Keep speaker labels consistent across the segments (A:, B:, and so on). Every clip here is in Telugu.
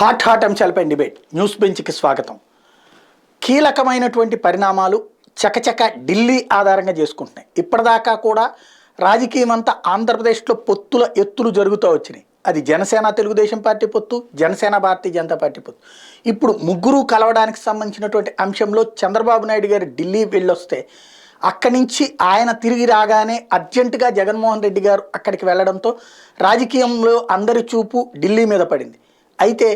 A: హాట్ అంశాలపై డిబేట్ న్యూస్ బెంచ్కి స్వాగతం. కీలకమైనటువంటి పరిణామాలు చకచక ఢిల్లీ ఆధారంగా చేసుకుంటున్నాయి. ఇప్పటిదాకా కూడా రాజకీయం అంతా ఆంధ్రప్రదేశ్లో పొత్తుల ఎత్తులు జరుగుతూ వచ్చినాయి. అది జనసేన తెలుగుదేశం పార్టీ పొత్తు, జనసేన భారతీయ జనతా పార్టీ పొత్తు. ఇప్పుడు ముగ్గురు కలవడానికి సంబంధించినటువంటి అంశంలో చంద్రబాబు నాయుడు గారు ఢిల్లీ వెళ్ళొస్తే అక్కడి నుంచి ఆయన తిరిగి రాగానే అర్జెంటుగా జగన్మోహన్ రెడ్డి గారు అక్కడికి వెళ్ళడంతో రాజకీయంలో అందరి చూపు ఢిల్లీ మీద పడింది. అయితే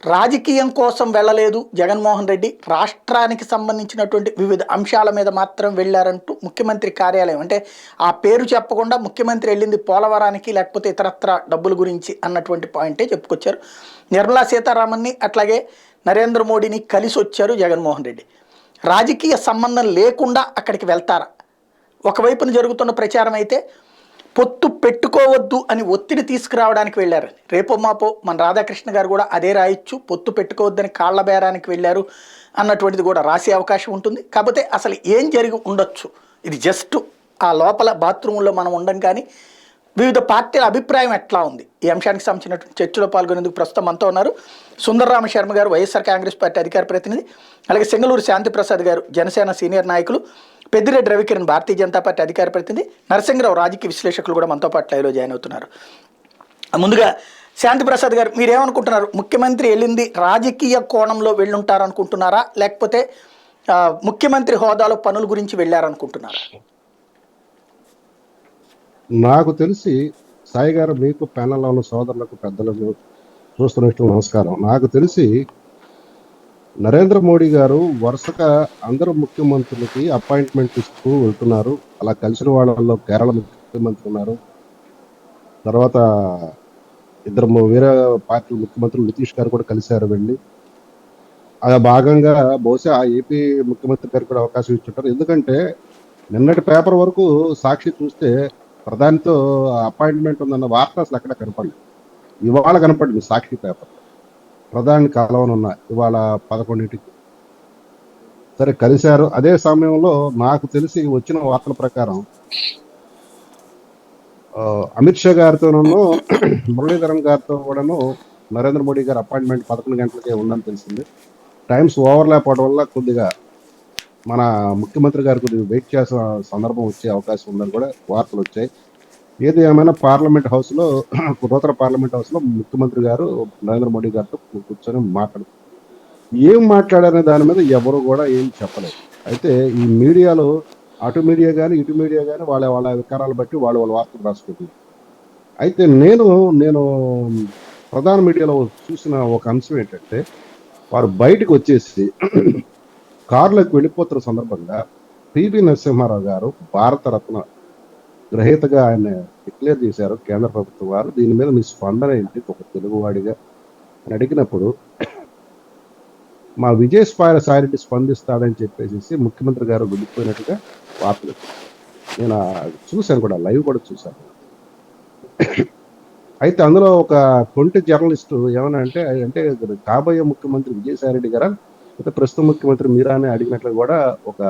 A: రాజకీయం కోసం వెళ్ళలేదు జగన్మోహన్ రెడ్డి, రాష్ట్రానికి సంబంధించినటువంటి వివిధ అంశాల మీద మాత్రం వెళ్ళారంటూ ముఖ్యమంత్రి కార్యాలయం, అంటే ఆ పేరు చెప్పకుండా ముఖ్యమంత్రి వెళ్ళింది పోలవరానికి లేకపోతే ఇతరత్ర డబ్బుల గురించి అన్నటువంటి పాయింటే చెప్పుకొచ్చారు. నిర్మలా సీతారామన్ని అట్లాగే నరేంద్ర మోడీని కలిసి వచ్చారు జగన్మోహన్ రెడ్డి. రాజకీయ సంబంధం లేకుండా అక్కడికి వెళ్తారా? ఒకవైపున జరుగుతున్న ప్రచారం అయితే పొత్తు పెట్టుకోవద్దు అని ఒత్తిడి తీసుకురావడానికి వెళ్ళారు. రేపో మాపో మన రాధాకృష్ణ గారు కూడా అదే రాయొచ్చు, పొత్తు పెట్టుకోవద్దని కాళ్ల బేరానికి వెళ్ళారు అన్నటువంటిది కూడా రాసే అవకాశం ఉంటుంది. కాకపోతే అసలు ఏం జరిగి ఉండొచ్చు, ఇది జస్ట్ ఆ లోపల బాత్రూంలో మనం ఉండం. కానీ వివిధ పార్టీల అభిప్రాయం ఎట్లా ఉంది ఈ అంశానికి సంబంధించినటువంటి చర్చలో పాల్గొనేందుకు ప్రస్తుతం మనతో ఉన్నారు సుందరరామ శర్మ గారు, వైఎస్ఆర్ కాంగ్రెస్ పార్టీ అధికార ప్రతినిధి, అలాగే సింగళూరు శాంతిప్రసాద్ గారు జనసేన సీనియర్ నాయకులు, పెద్దిరెడ్డి రవికిరణ్ భారతీయ జనతా పార్టీ అధికార ప్రతినిధి, నరసింహరావు రాజకీయ విశ్లేషకులు కూడా మనతో పాటు లైవ్లో జాయిన్ అవుతున్నారు. ముందుగా శాంతిప్రసాద్ గారు, మీరేమనుకుంటున్నారు? ముఖ్యమంత్రి వెళ్ళింది రాజకీయ కోణంలో వెళ్ళుంటారనుకుంటున్నారా, లేకపోతే ముఖ్యమంత్రి హోదాలో పనుల గురించి వెళ్ళారనుకుంటున్నారా?
B: నాకు తెలిసి సాయి గారు, మీకు ప్యానల్లో ఉన్న సోదరులకు పెద్దలకు చూస్తున్నట్టు నమస్కారం. నాకు తెలిసి నరేంద్ర మోడీ గారు వరుసగా అందరూ ముఖ్యమంత్రులకి అపాయింట్మెంట్ ఇస్తూ వెళ్తున్నారు. అలా కలిసిన వాళ్ళల్లో కేరళ ముఖ్యమంత్రి ఉన్నారు, తర్వాత ఇద్దరు వేరే పార్టీ ముఖ్యమంత్రులు నితీష్ గారు కూడా కలిశారు వెళ్ళి. ఆ భాగంగా బహుశా ఆ ఏపీ ముఖ్యమంత్రి గారికి కూడా అవకాశం ఇచ్చుంటారు. ఎందుకంటే నిన్నటి పేపర్ వరకు సాక్షి చూస్తే ప్రధానితో అపాయింట్మెంట్ ఉందన్న వార్త అసలు ఎక్కడ కనపడలేదు. ఇవాళ కనపడింది సాక్షి పేపర్, ప్రధాని కలవనున్న ఇవాళ 11ంటికి. సరే కలిశారు. అదే సమయంలో నాకు తెలిసి వచ్చిన వార్తల ప్రకారం అమిత్ షా గారితోనూ మురళీధరన్ గారితో కూడాను నరేంద్ర మోడీ గారి అపాయింట్మెంట్ 11 గంటలకే ఉందని తెలిసింది. టైమ్స్ ఓవర్లాప్ అవడం వల్ల కొద్దిగా మన ముఖ్యమంత్రి గారు కొద్దిగా వెయిట్ చేసిన సందర్భం వచ్చే అవకాశం ఉందని కూడా వార్తలు వచ్చాయి. ఏది ఏమైనా పార్లమెంట్ హౌస్లో, నూతన పార్లమెంట్ హౌస్లో ముఖ్యమంత్రి గారు నరేంద్ర మోడీ గారితో కూర్చొని ఏం మాట్లాడారనే దాని మీద ఎవరు కూడా ఏం చెప్పలేదు. అయితే ఈ మీడియాలో అటు మీడియా కానీ ఇటు మీడియా కానీ వాళ్ళ వాళ్ళ వికారాలు బట్టి వాళ్ళ వార్తలు రాసుకుంటున్నారు. అయితే నేను ప్రధాన మీడియాలో చూసిన ఒక అంశం ఏంటంటే, వారు బయటకు వచ్చేసి కారులోకి వెళ్ళిపోతున్న సందర్భంగా పివి నరసింహారావు గారు భారతరత్న గ్రహీతగా ఆయన డిక్లేర్ చేశారు కేంద్ర ప్రభుత్వం వారు. దీని మీద మీ స్పందన ఏంటి ఒక తెలుగువాడిగా అని అడిగినప్పుడు, మా విజయసాయిరెడ్డి స్పందిస్తాడని చెప్పేసి ముఖ్యమంత్రి గారు వెళ్ళిపోయినట్టుగా వార్తలు. నేను చూశాను కూడా, లైవ్ కూడా చూశాను. అయితే అందులో ఒక కొంటి జర్నలిస్టు ఏమన్నా అంటే కాబోయే ముఖ్యమంత్రి విజయసాయిరెడ్డి గారా అయితే ప్రస్తుత ముఖ్యమంత్రి మీరా అని అడిగినట్లు కూడా ఒక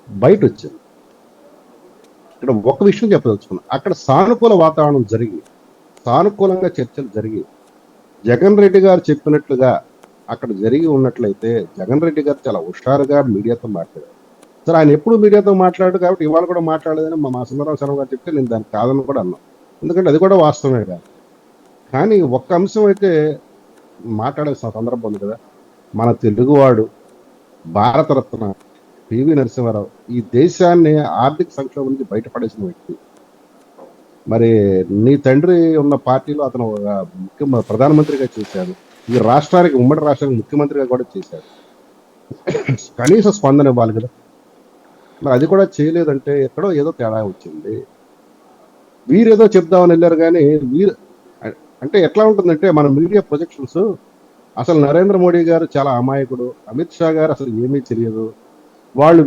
B: బయట వచ్చింది. ఇక్కడ ఒక విషయం చెప్పదలుచుకున్నా, అక్కడ సానుకూల వాతావరణం జరిగి సానుకూలంగా చర్చలు జరిగి జగన్ రెడ్డి గారు చెప్పినట్లుగా అక్కడ జరిగి ఉన్నట్లయితే జగన్ రెడ్డి గారు చాలా హుషారుగా మీడియాతో మాట్లాడారు. సరే, ఆయన ఎప్పుడు మీడియాతో మాట్లాడారు కాబట్టి ఇవాళ కూడా మాట్లాడలేదని మా సుందరరావు శర్మ గారు చెప్తే నేను దానికి కాదని కూడా అన్నాను. ఎందుకంటే అది కూడా వాస్తవమే కాదు. కానీ ఒక్క అంశం అయితే మాట్లాడే సందర్భం ఉంది కదా, మన తెలుగువాడు భారతరత్న పివి నరసింహారావు ఈ దేశాన్ని ఆర్థిక సంక్షోభం నుంచి బయటపడేసిన వ్యక్తి. మరి నీ తండ్రి ఉన్న పార్టీలో అతను ప్రధానమంత్రిగా చేశాడు, ఈ రాష్ట్రానికి ఉమ్మడి రాష్ట్రానికి ముఖ్యమంత్రిగా కూడా చేశాడు. కనీస స్పందన ఇవ్వాలి కదా. మరి అది కూడా చేయలేదంటే ఎక్కడో ఏదో తేడా వచ్చింది. వీరేదో చెప్దామని వెళ్ళారు కానీ అంటే ఎట్లా ఉంటుందంటే మన మీడియా ప్రొజెక్షన్స్, అసలు నరేంద్ర మోడీ గారు చాలా అమాయకుడు, అమిత్ షా గారు అసలు ఏమీ తెలియదు,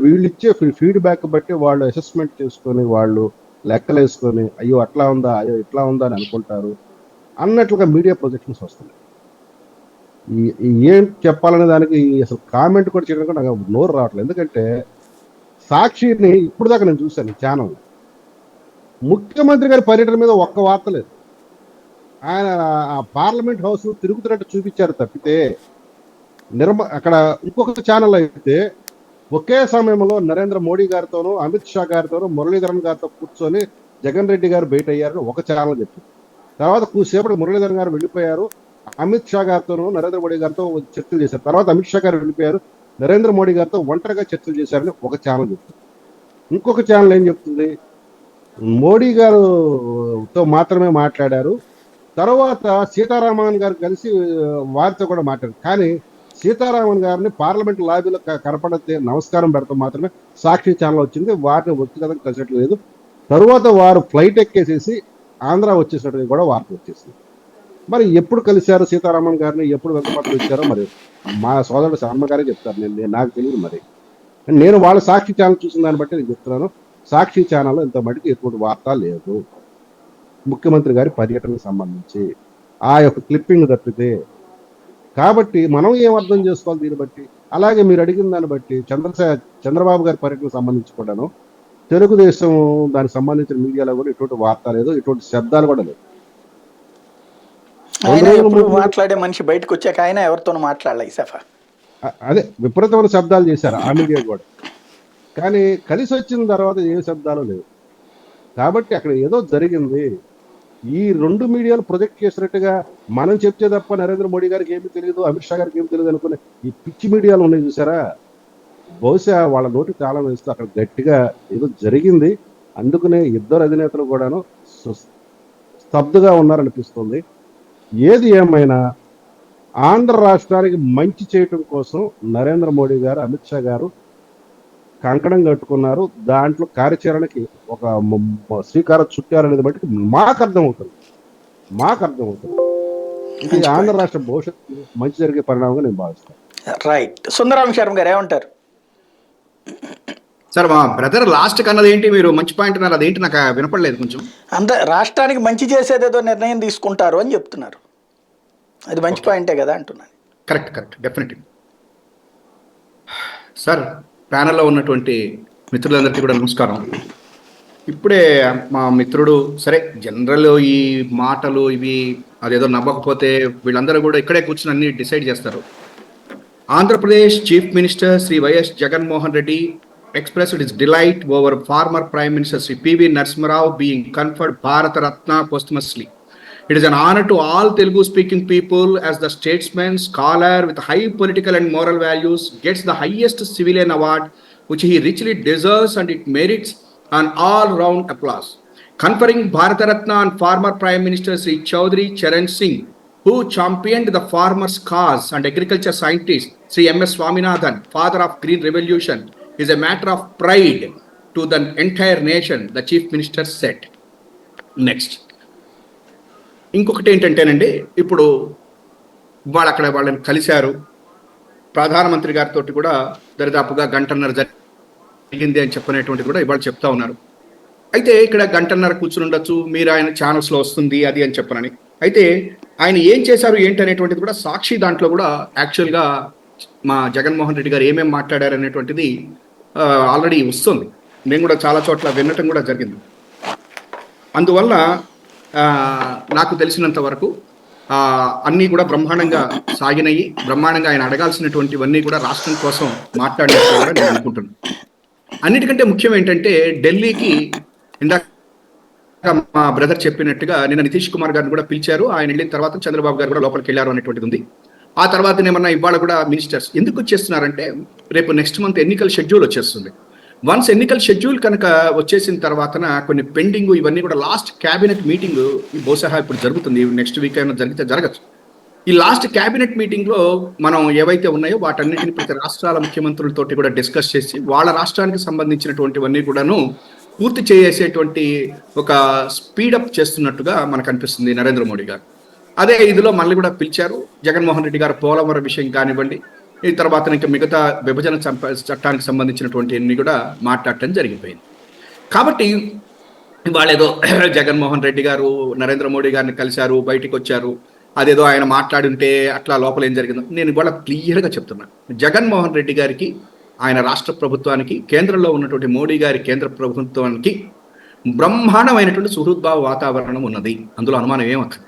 B: వీళ్ళు ఇచ్చే ఫీడ్బ్యాక్ బట్టి వాళ్ళు అసెస్మెంట్ చేసుకొని వాళ్ళు లెక్కలు వేసుకొని అయ్యో అట్లా ఉందా అయ్యో ఇట్లా ఉందా అని అనుకుంటారు అన్నట్లుగా మీడియా ప్రొజెక్షన్స్ వస్తున్నాయి. ఏం చెప్పాలనే దానికి అసలు కామెంట్ కూడా చేయడానికి నాకు నోరు రావట్లేదు. ఎందుకంటే సాక్షిని ఇప్పుడు దాకా నేను చూశాను ఛానల్, ముఖ్యమంత్రి గారి పర్యటన మీద ఒక్క వార్త లేదు. ఆయన ఆ పార్లమెంట్ హౌస్ తిరుగుతున్నట్టు చూపించారు తప్పితే అక్కడ ఇంకొక ఛానల్ అయితే ఒకే సమయంలో నరేంద్ర మోడీ గారితోనూ అమిత్ షా గారితోనూ మురళీధరన్ గారితో కూర్చొని జగన్ రెడ్డి గారు బయట అయ్యారని ఒక ఛానల్ చెప్పింది. తర్వాత కూసేపటి మురళీధరన్ గారు వెళ్ళిపోయారు, అమిత్ షా గారితోనూ నరేంద్ర మోడీ గారితో చర్చలు చేశారు. తర్వాత అమిత్ షా గారు వెళ్ళిపోయారు, నరేంద్ర మోడీ గారితో ఒంటరిగా చర్చలు చేశారని ఒక ఛానల్ చెప్తుంది. ఇంకొక ఛానల్ ఏం చెప్తుంది, మోడీ గారుతో మాత్రమే మాట్లాడారు, తర్వాత సీతారామన్ గారు కలిసి వారితో కూడా మాట్లాడారు. కానీ సీతారామన్ గారిని పార్లమెంట్ లాబీలో కనపడితే నమస్కారం పెడతాం మాత్రమే సాక్షి ఛానల్ వచ్చింది, వారిని వ్యక్తిగతంగా కలిసట్లేదు. తరువాత వారు ఫ్లైట్ ఎక్కేసేసి ఆంధ్ర వచ్చేసినట్టు కూడా వార్త వచ్చేసింది. మరి ఎప్పుడు కలిశారు సీతారామన్ గారిని, ఎప్పుడు వెంకపత్రం ఇచ్చారో మరి మా సోదరుడు శర్మ గారే చెప్తారు, నాకు తెలియదు. మరి నేను వాళ్ళ సాక్షి ఛానల్ చూసిన దాన్ని బట్టి నేను చెప్తున్నాను, సాక్షి ఛానల్లో ఇంత మటుకు ఎటువంటి వార్త లేదు ముఖ్యమంత్రి గారి పర్యటనకు సంబంధించి ఆ యొక్క క్లిప్పింగ్ తప్పితే. కాబట్టి మనం ఏం అర్థం చేసుకోవాలి దీన్ని బట్టి? అలాగే మీరు అడిగిన దాన్ని బట్టి చంద్రబాబు గారి పర్యటనకు సంబంధించి కూడాను తెలుగుదేశం దానికి సంబంధించిన మీడియాలో కూడా ఇటువంటి వార్త లేదు, ఇటువంటి శబ్దాలు కూడా లేదు.
A: మాట్లాడే మనిషి బయటకు వచ్చాక ఆయన ఎవరితోనూ మాట్లాడలే సఫా,
B: అదే విపరీతమైన శబ్దాలు చేశారు ఆ మీడియా కూడా, కానీ కలిసి వచ్చిన తర్వాత ఏ శబ్దాలు లేవు. కాబట్టి అక్కడ ఏదో జరిగింది. ఈ రెండు మీడియాలు ప్రొజెక్ట్ చేసినట్టుగా మనం చెప్తే తప్ప నరేంద్ర మోడీ గారికి ఏమీ తెలియదు, అమిత్ షా గారికి ఏమి తెలియదు అనుకునే ఈ పిచ్చి మీడియాలు ఉన్నాయి చూసారా, బహుశా వాళ్ళ నోటి తాళం వేస్తూ అక్కడ గట్టిగా ఏదో జరిగింది. అందుకనే ఇద్దరు అధినేతలు కూడాను స్తబ్దుగా ఉన్నారనిపిస్తుంది. ఏది ఏమైనా ఆంధ్ర రాష్ట్రానికి మంచి చేయటం కోసం నరేంద్ర మోడీ గారు, అమిత్ షా గారు కంకణం కట్టుకున్నారు. దాంట్లో కార్యాచరణకి ఒక శ్రీకారం చుట్టారనేది బట్టి మాకు అర్థమవుతుంది. ఇది ఆంధ్ర రాష్ట్ర భవిష్యత్తు మంచి జరిగే పరిణామంగా నేను భావిస్తాను.
A: రైట్. సుందరరామ శర్మ గారు ఏమంటారు
C: సార్? మా బ్రదర్ లాస్ట్ కన్నది ఏంటి, మీరు మంచి పాయింట్ అన్నారు, అదేంటి నాకు వినపడలేదు కొంచెం.
A: అంత రాష్ట్రానికి మంచి చేసేదేదో నిర్ణయం తీసుకుంటారు అని చెప్తున్నారు, అది మంచి పాయింటే కదా అంటున్నాను.
C: Correct definitely sir. ప్యానల్లో ఉన్నటువంటి మిత్రులందరికీ కూడా నమస్కారం. ఇప్పుడే మా మిత్రుడు సరే జనరల్ ఈ మాటలు ఇవి అదేదో నవ్వకపోతే వీళ్ళందరూ కూడా ఇక్కడే కూర్చొని అన్ని డిసైడ్ చేస్తారు. Andhra Pradesh chief minister Shri YS Jaganmohan Reddy expressed his delight over former Prime Minister Sri P.V. Narasimha Rao being conferred Bharata Ratna posthumously. It is an honor to all Telugu speaking people as the statesman, scholar with high political and moral values gets the highest civilian award which he richly deserves, and it merits an all-round applause. Conferring Bharata Ratna on former Prime Minister Sri Chaudhry Charan Singh, who championed the farmers' cause, and agriculture scientist Sri M.S. Swaminathan, father of Green Revolution, is a matter of pride to the entire nation, the Chief Minister said. Next. ఇంకొకటి ఏంటంటేనండి, ఇప్పుడు వాళ్ళని కలిశారు, ప్రధానమంత్రి గారితో కూడా దరిదాపుగా గంటన్నర జరిగింది అని చెప్పనేటువంటిది కూడా ఇవాళ చెప్తా ఉన్నారు. అయితే ఇక్కడ గంటన్నర కూర్చుని ఉండొచ్చు, మీరు ఆయన ఛానల్స్లో వస్తుంది అది అని చెప్పనని. అయితే ఆయన ఏం చేశారు ఏంటి అనేటువంటిది కూడా సాక్షి దాంట్లో కూడా యాక్చువల్గా మా జగన్మోహన్ రెడ్డి గారు ఏమేమి మాట్లాడారు అనేటువంటిది ఆల్రెడీ వస్తుంది. నేను కూడా చాలా చోట్ల వినటం కూడా జరిగింది. అందువల్ల నాకు తెలిసినంత వరకు అన్నీ కూడా బ్రహ్మాండంగా సాగినాయి. బ్రహ్మాండంగా ఆయన అడగాల్సినటువంటివన్నీ కూడా రాష్ట్రం కోసం మాట్లాడినట్టు కూడా నేను అనుకుంటున్నాను. అన్నిటికంటే ముఖ్యం ఏంటంటే ఢిల్లీకి ఇందాక మా బ్రదర్ చెప్పినట్టుగా నిన్న నితీష్ కుమార్ గారిని కూడా పిలిచారు. ఆయన వెళ్ళిన తర్వాత చంద్రబాబు గారు కూడా లోపలికి వెళ్ళారు అనేటువంటిది ఉంది. ఆ తర్వాత ఏమన్నా ఇవాళ కూడా మినిస్టర్స్ ఎందుకు వచ్చేస్తున్నారంటే రేపు నెక్స్ట్ మంత్ ఎన్నికల షెడ్యూల్ వచ్చేస్తుంది. వన్స్ ఎన్నికల షెడ్యూల్ కనుక వచ్చేసిన తర్వాతన కొన్ని పెండింగ్ ఇవన్నీ కూడా లాస్ట్ క్యాబినెట్ మీటింగ్ బహుశా ఇప్పుడు జరుగుతుంది, నెక్స్ట్ వీక్ అయినా జరిగితే జరగచ్చు. ఈ లాస్ట్ క్యాబినెట్ మీటింగ్లో మనం ఏవైతే ఉన్నాయో వాటన్నిటిని ప్రతి రాష్ట్రాల ముఖ్యమంత్రులతోటి కూడా డిస్కస్ చేసి వాళ్ళ రాష్ట్రానికి సంబంధించినటువంటివన్నీ కూడాను పూర్తి చేసేటువంటి ఒక స్పీడప్ చేస్తున్నట్టుగా మనకు అనిపిస్తుంది నరేంద్ర మోడీ గారు. అదే ఇదిలో మళ్ళీ కూడా పిలిచారు. జగన్మోహన్ రెడ్డి గారు పోలవరం విషయం కానివ్వండి, ఈ తర్వాత ఇంకా మిగతా విభజన చట్టానికి సంబంధించినటువంటి అన్ని కూడా మాట్లాడటం జరిగిపోయింది. కాబట్టి వాళ్ళు ఏదో జగన్మోహన్ రెడ్డి గారు నరేంద్ర మోడీ గారిని కలిశారు, బయటికి వచ్చారు, అదేదో ఆయన మాట్లాడుంటే అట్లా లోపల ఏం జరిగిందో నేను ఇవాళ క్లియర్గా చెప్తున్నాను. జగన్మోహన్ రెడ్డి గారికి, ఆయన రాష్ట్ర ప్రభుత్వానికి, కేంద్రంలో ఉన్నటువంటి మోడీ గారి కేంద్ర ప్రభుత్వానికి బ్రహ్మాండమైనటువంటి సుహృద్భావ వాతావరణం ఉన్నది, అందులో అనుమానం ఏమక్కర్లేదు.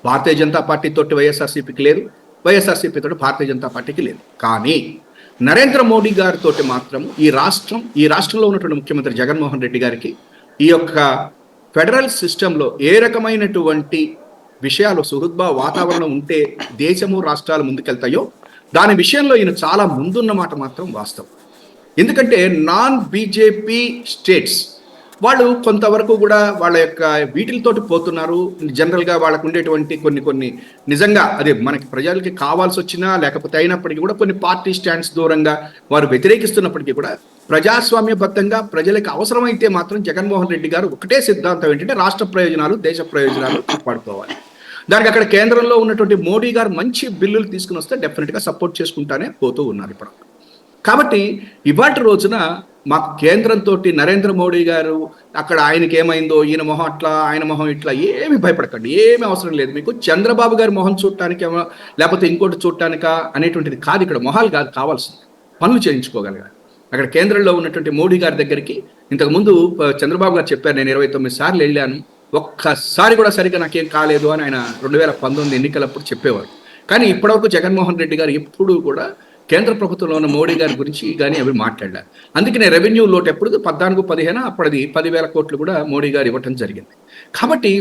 C: భారతీయ జనతా పార్టీ తోటి వైఎస్ఆర్సీపీకి లేదు, వైఎస్ఆర్సీపీ తోటి భారతీయ జనతా పార్టీకి లేదు. కానీ నరేంద్ర మోడీ గారితో మాత్రం ఈ రాష్ట్రంలో ఉన్నటువంటి ముఖ్యమంత్రి జగన్మోహన్ రెడ్డి గారికి ఈ యొక్క ఫెడరల్ సిస్టంలో ఏ రకమైనటువంటి విషయాలు సుహృద్భావ వాతావరణం ఉంటే దేశము రాష్ట్రాలు ముందుకెళ్తాయో దాని విషయంలో ఈయన చాలా ముందున్న మాట మాత్రం వాస్తవం. ఎందుకంటే నాన్ బీజేపీ స్టేట్స్ వాళ్ళు కొంతవరకు కూడా వాళ్ళ యొక్క వీటిలతోటి పోతున్నారు. జనరల్గా వాళ్ళకు ఉండేటువంటి కొన్ని నిజంగా అదే మనకి ప్రజలకి కావాల్సి వచ్చినా లేకపోతే అయినప్పటికీ కూడా కొన్ని పార్టీ స్టాండ్స్ దూరంగా వారు వ్యతిరేకిస్తున్నప్పటికీ కూడా ప్రజాస్వామ్యబద్ధంగా ప్రజలకు అవసరమైతే మాత్రం జగన్మోహన్ రెడ్డి గారు ఒకటే సిద్ధాంతం ఏంటంటే రాష్ట్ర ప్రయోజనాలు, దేశ ప్రయోజనాలు కాపాడుకోవాలి. దానికి అక్కడ కేంద్రంలో ఉన్నటువంటి మోడీ గారు మంచి బిల్లులు తీసుకుని వస్తే డెఫినెట్గా సపోర్ట్ చేసుకుంటానే పోతూ ఉన్నారు ఇప్పుడు. కాబట్టి ఇవాటి రోజున మాకు కేంద్రంతో నరేంద్ర మోడీ గారు అక్కడ ఆయనకి ఏమైందో ఈయన మొహం అట్లా ఆయన మొహం ఇట్లా ఏమి భయపడకండి, ఏమీ అవసరం లేదు. మీకు చంద్రబాబు గారి మొహం చూడటానికి లేకపోతే ఇంకోటి చూడటానికా అనేటువంటిది కాదు. ఇక్కడ మొహాలు కాదు కావాల్సింది, పనులు చేయించుకోగలగాలి. అక్కడ కేంద్రంలో ఉన్నటువంటి మోడీ గారి దగ్గరికి ఇంతకుముందు చంద్రబాబు గారు చెప్పారు, నేను 29 సార్లు వెళ్ళాను, ఒక్కసారి కూడా సరిగ్గా నాకేం కాలేదు అని ఆయన 2019 ఎన్నికలప్పుడు చెప్పేవారు. కానీ ఇప్పటివరకు జగన్మోహన్ రెడ్డి గారు ఎప్పుడూ కూడా కేంద్ర ప్రభుత్వంలో ఉన్న మోడీ గారి గురించి కానీ అవి మాట్లాడారు. అందుకనే రెవెన్యూ లోటు ఎప్పుడు 14-15 అప్పటిది 10,000 కోట్లు కూడా మోడీ గారు ఇవ్వటం జరిగింది. కాబట్టి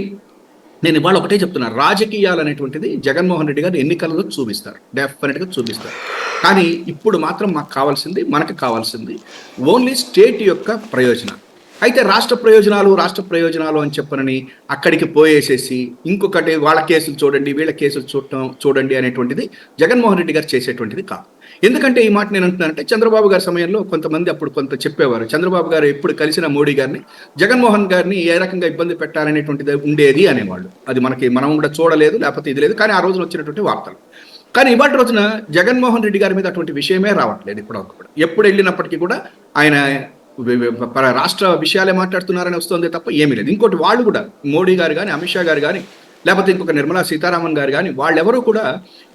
C: నేను ఇవాళ ఒకటే చెప్తున్నాను, రాజకీయాలు అనేటువంటిది జగన్మోహన్ రెడ్డి గారు ఎన్నికలలో చూపిస్తారు, డెఫినెట్గా చూపిస్తారు. కానీ ఇప్పుడు మాత్రం మనకు కావాల్సింది ఓన్లీ స్టేట్ యొక్క ప్రయోజనాలు. అయితే రాష్ట్ర ప్రయోజనాలు అని చెప్పనని అక్కడికి పోయేసేసి ఇంకొకటి వాళ్ళ కేసులు చూడండి, వీళ్ళ కేసులు చూడండి అనేటువంటిది జగన్మోహన్ రెడ్డి గారు చేసేటువంటిది కాదు. ఎందుకంటే ఈ మాట నేను అంటున్నానంటే చంద్రబాబు గారి సమయంలో కొంతమంది అప్పుడు కొంత చెప్పేవారు, చంద్రబాబు గారు ఎప్పుడు కలిసిన మోడీ గారిని జగన్మోహన్ గారిని ఏ రకంగా ఇబ్బంది పెట్టాలనేటువంటిది ఉండేది అనేవాళ్ళు. అది మనం కూడా చూడలేదు, లేకపోతే ఇది లేదు. కానీ ఆ రోజున వచ్చినటువంటి వార్తలు. కానీ ఇవాటి రోజున జగన్మోహన్ రెడ్డి గారి మీద అటువంటి విషయమే రావట్లేదు. ఎప్పుడు వెళ్ళినప్పటికీ కూడా ఆయన రాష్ట్ర విషయాలే మాట్లాడుతున్నారని వస్తుంది తప్ప ఏమీ లేదు. ఇంకోటి వాళ్ళు కూడా మోడీ గారు కానీ, అమిత్ షా గారు కానీ, లేకపోతే ఇంకొక నిర్మలా సీతారామన్ గారు కానీ, వాళ్ళెవరూ కూడా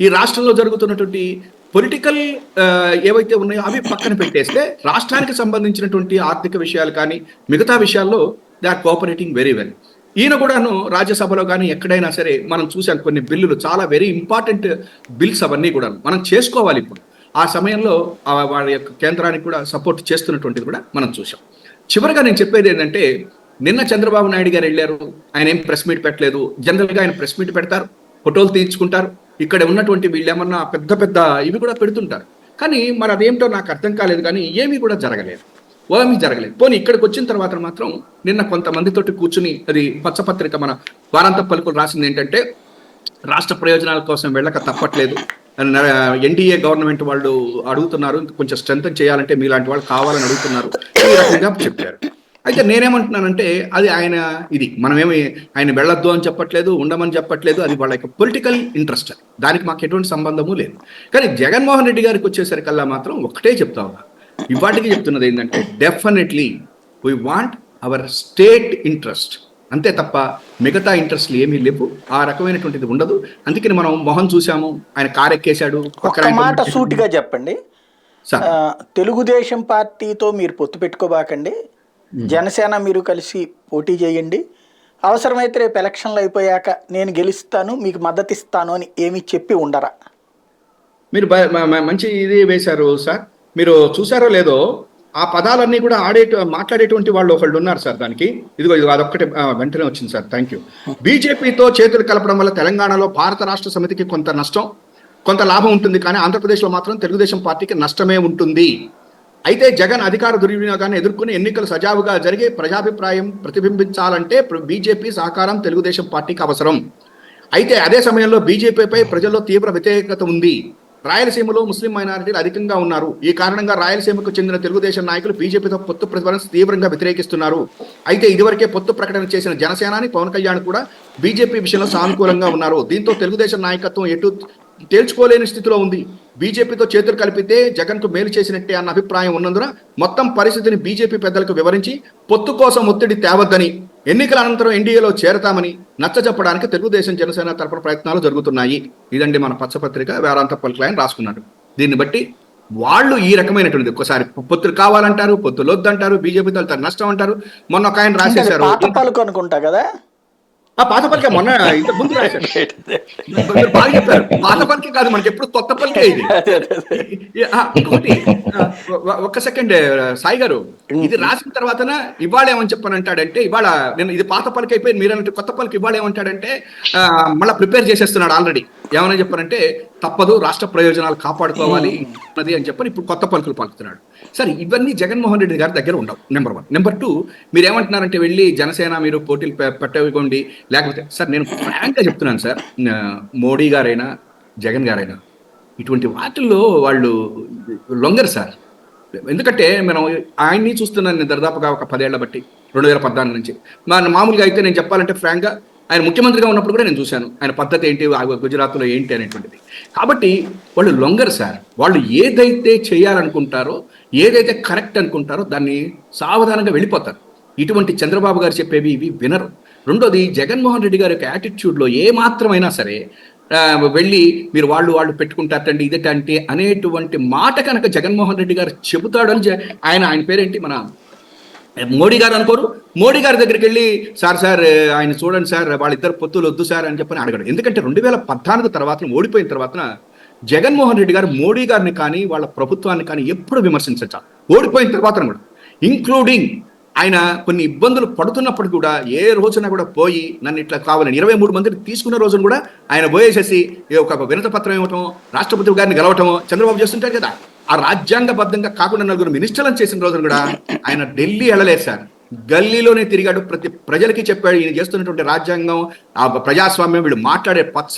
C: ఈ రాష్ట్రంలో జరుగుతున్నటువంటి పొలిటికల్ ఏవైతే ఉన్నాయో అవి పక్కన పెట్టేస్తే రాష్ట్రానికి సంబంధించినటువంటి ఆర్థిక విషయాలు కానీ మిగతా విషయాల్లో they are cooperating very well. ఈయన కూడాను రాజ్యసభలో కానీ ఎక్కడైనా సరే మనం చూసాం కొన్ని బిల్లులు చాలా వెరీ ఇంపార్టెంట్ బిల్స్, అవన్నీ కూడా మనం చేసుకోవాలి. ఇప్పుడు ఆ సమయంలో వాళ్ళ యొక్క కేంద్రానికి కూడా సపోర్ట్ చేస్తున్నటువంటిది కూడా మనం చూసాం. చివరిగా నేను చెప్పేది ఏంటంటే, నిన్న చంద్రబాబు నాయుడు గారు వెళ్ళారు, ఆయన ఏం ప్రెస్ మీట్ పెట్టలేదు. జనరల్గా ఆయన ప్రెస్ మీట్ పెడతారు, ఫోటోలు తీయించుకుంటారు, ఇక్కడ ఉన్నటువంటి వీళ్ళు ఏమన్నా పెద్ద ఇవి కూడా పెడుతుంటారు. కానీ మరి అదేంటో నాకు అర్థం కాలేదు. కానీ ఏమీ కూడా జరగలేదు. పోనీ ఇక్కడికి వచ్చిన తర్వాత మాత్రం నిన్న కొంతమందితోటి కూర్చుని అది పచ్చపత్రిక మన వారాంత పలుకులు రాసింది ఏంటంటే, రాష్ట్ర ప్రయోజనాల కోసం వెళ్ళక తప్పట్లేదు, ఎన్డీఏ గవర్నమెంట్ వాళ్ళు అడుగుతున్నారు, కొంచెం స్ట్రెంగ్ చేయాలంటే మీలాంటి వాళ్ళు కావాలని అడుగుతున్నారు, ఈ రకంగా చెప్పారు. అయితే నేనేమంటున్నానంటే అది మనమేమి ఆయన వెళ్ళొద్దు అని చెప్పట్లేదు, ఉండమని చెప్పట్లేదు. అది వాళ్ళ యొక్క పొలిటికల్ ఇంట్రెస్ట్, దానికి మాకు ఎటువంటి సంబంధము లేదు. కానీ జగన్మోహన్ రెడ్డి గారికి వచ్చేసరికల్లా మాత్రం ఒకటే చెప్తా ఉన్నా, ఇవాటికి చెప్తున్నది ఏంటంటే definitely we want our state interest, అంతే తప్ప మిగతా ఇంట్రెస్ట్లు ఏమీ లేవు. ఆ రకమైనటువంటిది ఉండదు. అందుకని మనం మొహం చూసాము, ఆయన కారెక్కేశాడు.
A: ఒక మాట సూటిగా చెప్పండి, తెలుగుదేశం పార్టీతో మీరు పొత్తు పెట్టుకోబాకండి, జనసేన మీరు కలిసి పోటీ చేయండి, అవసరమైతే రేపు ఎలక్షన్లు అయిపోయాక నేను గెలుస్తాను మీకు మద్దతు ఇస్తాను అని ఏమి చెప్పి ఉండరా?
C: మీరు మంచి ఇది వేశారు సార్. మీరు చూసారో లేదో ఆ పదాలన్నీ కూడా మాట్లాడేటువంటి వాళ్ళు ఒకళ్ళు ఉన్నారు సార్. దానికి ఇదిగో అదొక్కటే వెంటనే వచ్చింది సార్. Thank you. బీజేపీతో చేతులు కలపడం వల్ల తెలంగాణలో భారత రాష్ట్ర సమితికి కొంత నష్టం, కొంత లాభం ఉంటుంది. కానీ ఆంధ్రప్రదేశ్లో మాత్రం తెలుగుదేశం పార్టీకి నష్టమే ఉంటుంది. అయితే జగన్ అధికార దుర్వినియోగాన్ని ఎదుర్కొని ఎన్నికలు సజావుగా జరిగే ప్రజాభిప్రాయం ప్రతిబింబించాలంటే బీజేపీ సహకారం తెలుగుదేశం పార్టీకి అవసరం. అయితే అదే సమయంలో బీజేపీపై ప్రజల్లో తీవ్ర వ్యతిరేకత ఉంది. రాయలసీమలో ముస్లిం మైనారిటీలు అధికంగా ఉన్నారు. ఈ కారణంగా రాయలసీమకు చెందిన తెలుగుదేశం నాయకులు బీజేపీతో పొత్తు ప్రతిపాదన తీవ్రంగా వ్యతిరేకిస్తున్నారు. అయితే ఇదివరకే పొత్తు ప్రకటన చేసిన జనసేనాని పవన్ కళ్యాణ్ కూడా బీజేపీ విషయంలో సానుకూలంగా ఉన్నారు. దీంతో తెలుగుదేశం నాయకత్వం ఎటు తేల్చుకోలేని స్థితిలో ఉంది. బీజేపీతో చేతులు కలిపితే జగన్ కు మేలు చేసినట్టే అన్న అభిప్రాయం ఉన్నందున మొత్తం పరిస్థితిని బీజేపీ పెద్దలకు వివరించి పొత్తు కోసం ఒత్తిడి తేవద్దని, ఎన్నికల అనంతరం ఎన్డీఏలో చేరతామని నచ్చజెప్పడానికి తెలుగుదేశం జనసేన తరపున ప్రయత్నాలు జరుగుతున్నాయి. ఇదండి మన పచ్చపత్రిక వేరాంత పలుకులాయని రాసుకున్నాడు. దీన్ని బట్టి వాళ్ళు ఈ రకమైనటువంటి ఒకసారి పొత్తులు కావాలంటారు, పొత్తులు వద్దంటారు, బీజేపీతో నష్టం అంటారు. మొన్న ఒక ఆయన రాసేశారు
A: అనుకుంటా కదా,
C: ఆ పాత పలికే మొన్న ఇంత ముందు రాశారు. మీరు బాగా చెప్పారు. పాత పలికే కాదు, మనకి ఎప్పుడు కొత్త పలికే ఇది. ఇంకొకటి ఒక్క సెకండ్ సాయి గారు, ఇది రాసిన తర్వాతన ఇవాళ ఏమని చెప్పానంటాడంటే, ఇవాళ నేను ఇది పాత పలిక అయిపోయి మీరు అన్నట్టు కొత్త పలిక ఇవాళ ఏమంటాడంటే మళ్ళీ ప్రిపేర్ చేసేస్తున్నాడు ఆల్రెడీ. ఏమని చెప్పారంటే తప్పదు, రాష్ట్ర ప్రయోజనాలు కాపాడుకోవాలి అన్నది అని చెప్పని ఇప్పుడు కొత్త పలుకులు పలుకుతున్నాడు. సరే, ఇవన్నీ జగన్మోహన్ రెడ్డి గారి దగ్గర ఉండవు. నెంబర్ 1. నెంబర్ 2, మీరు ఏమంటున్నారంటే వెళ్ళి జనసేన మీరు పోటీలు పెట్టకోండి, లేకపోతే సార్ నేను ఫ్రాంక్గా చెప్తున్నాను సార్, మోడీ గారైనా జగన్ గారైనా ఇటువంటి వాటిల్లో వాళ్ళు లొంగరు సార్. ఎందుకంటే మనం ఆయన్ని చూస్తున్నాను నేను దాదాపుగా ఒక 10 ఏళ్ల బట్టి, 2014 నుంచి. మామూలుగా అయితే నేను చెప్పాలంటే ఫ్రాంక్గా ఆయన ముఖ్యమంత్రిగా ఉన్నప్పుడు కూడా నేను చూశాను ఆయన పద్ధతి ఏంటి, గుజరాత్లో ఏంటి అనేటువంటిది. కాబట్టి వాళ్ళు లొంగరు సార్. వాళ్ళు ఏదైతే చేయాలనుకుంటారో, ఏదైతే కరెక్ట్ అనుకుంటారో దాన్ని సావధానంగా వెళ్ళిపోతారు. ఇటువంటి చంద్రబాబు గారు చెప్పేవి ఇవి వినరు. రెండోది, జగన్మోహన్ రెడ్డి గారి యొక్క యాటిట్యూడ్లో ఏ మాత్రమైనా సరే వెళ్ళి మీరు వాళ్ళు పెట్టుకుంటారండి ఇదేంటి అనేటువంటి మాట కనుక జగన్మోహన్ రెడ్డి గారు చెబుతాడని ఆయన పేరేంటి మన మోడీ గారు అనుకోరు. మోడీ గారి దగ్గరికి వెళ్ళి సార్ ఆయన చూడండి సార్, వాళ్ళిద్దరు పొత్తులు వద్దు సార్ అని చెప్పని అడగడు. ఎందుకంటే 2014 తర్వాత ఓడిపోయిన తర్వాత జగన్మోహన్ రెడ్డి గారు మోడీ గారిని కానీ వాళ్ళ ప్రభుత్వాన్ని కానీ ఎప్పుడు విమర్శించచ్చు, ఓడిపోయిన తర్వాత కూడా. ఇంక్లూడింగ్ ఆయన కొన్ని ఇబ్బందులు పడుతున్నప్పుడు కూడా ఏ రోజున కూడా పోయి నన్ను ఇట్లా కావాలని 23 మందిని తీసుకున్న రోజున కూడా ఆయన పోయేసేసి ఒక వినతి పత్రం ఇవ్వటం, రాష్ట్రపతి గారిని గెలవటం చంద్రబాబు చేస్తుంటారు కదా. ఆ రాజ్యాంగబద్ధంగా కాకుండా 4 మినిస్టర్లను చేసిన రోజున కూడా ఆయన ఢిల్లీ వెళ్ళలేదు సార్, గల్లీలోనే తిరిగాడు. ప్రతి ప్రజలకి చెప్పాడు ఈయన చేస్తున్నటువంటి రాజ్యాంగం, ఆ ప్రజాస్వామ్యం, వీళ్ళు మాట్లాడే పచ్చ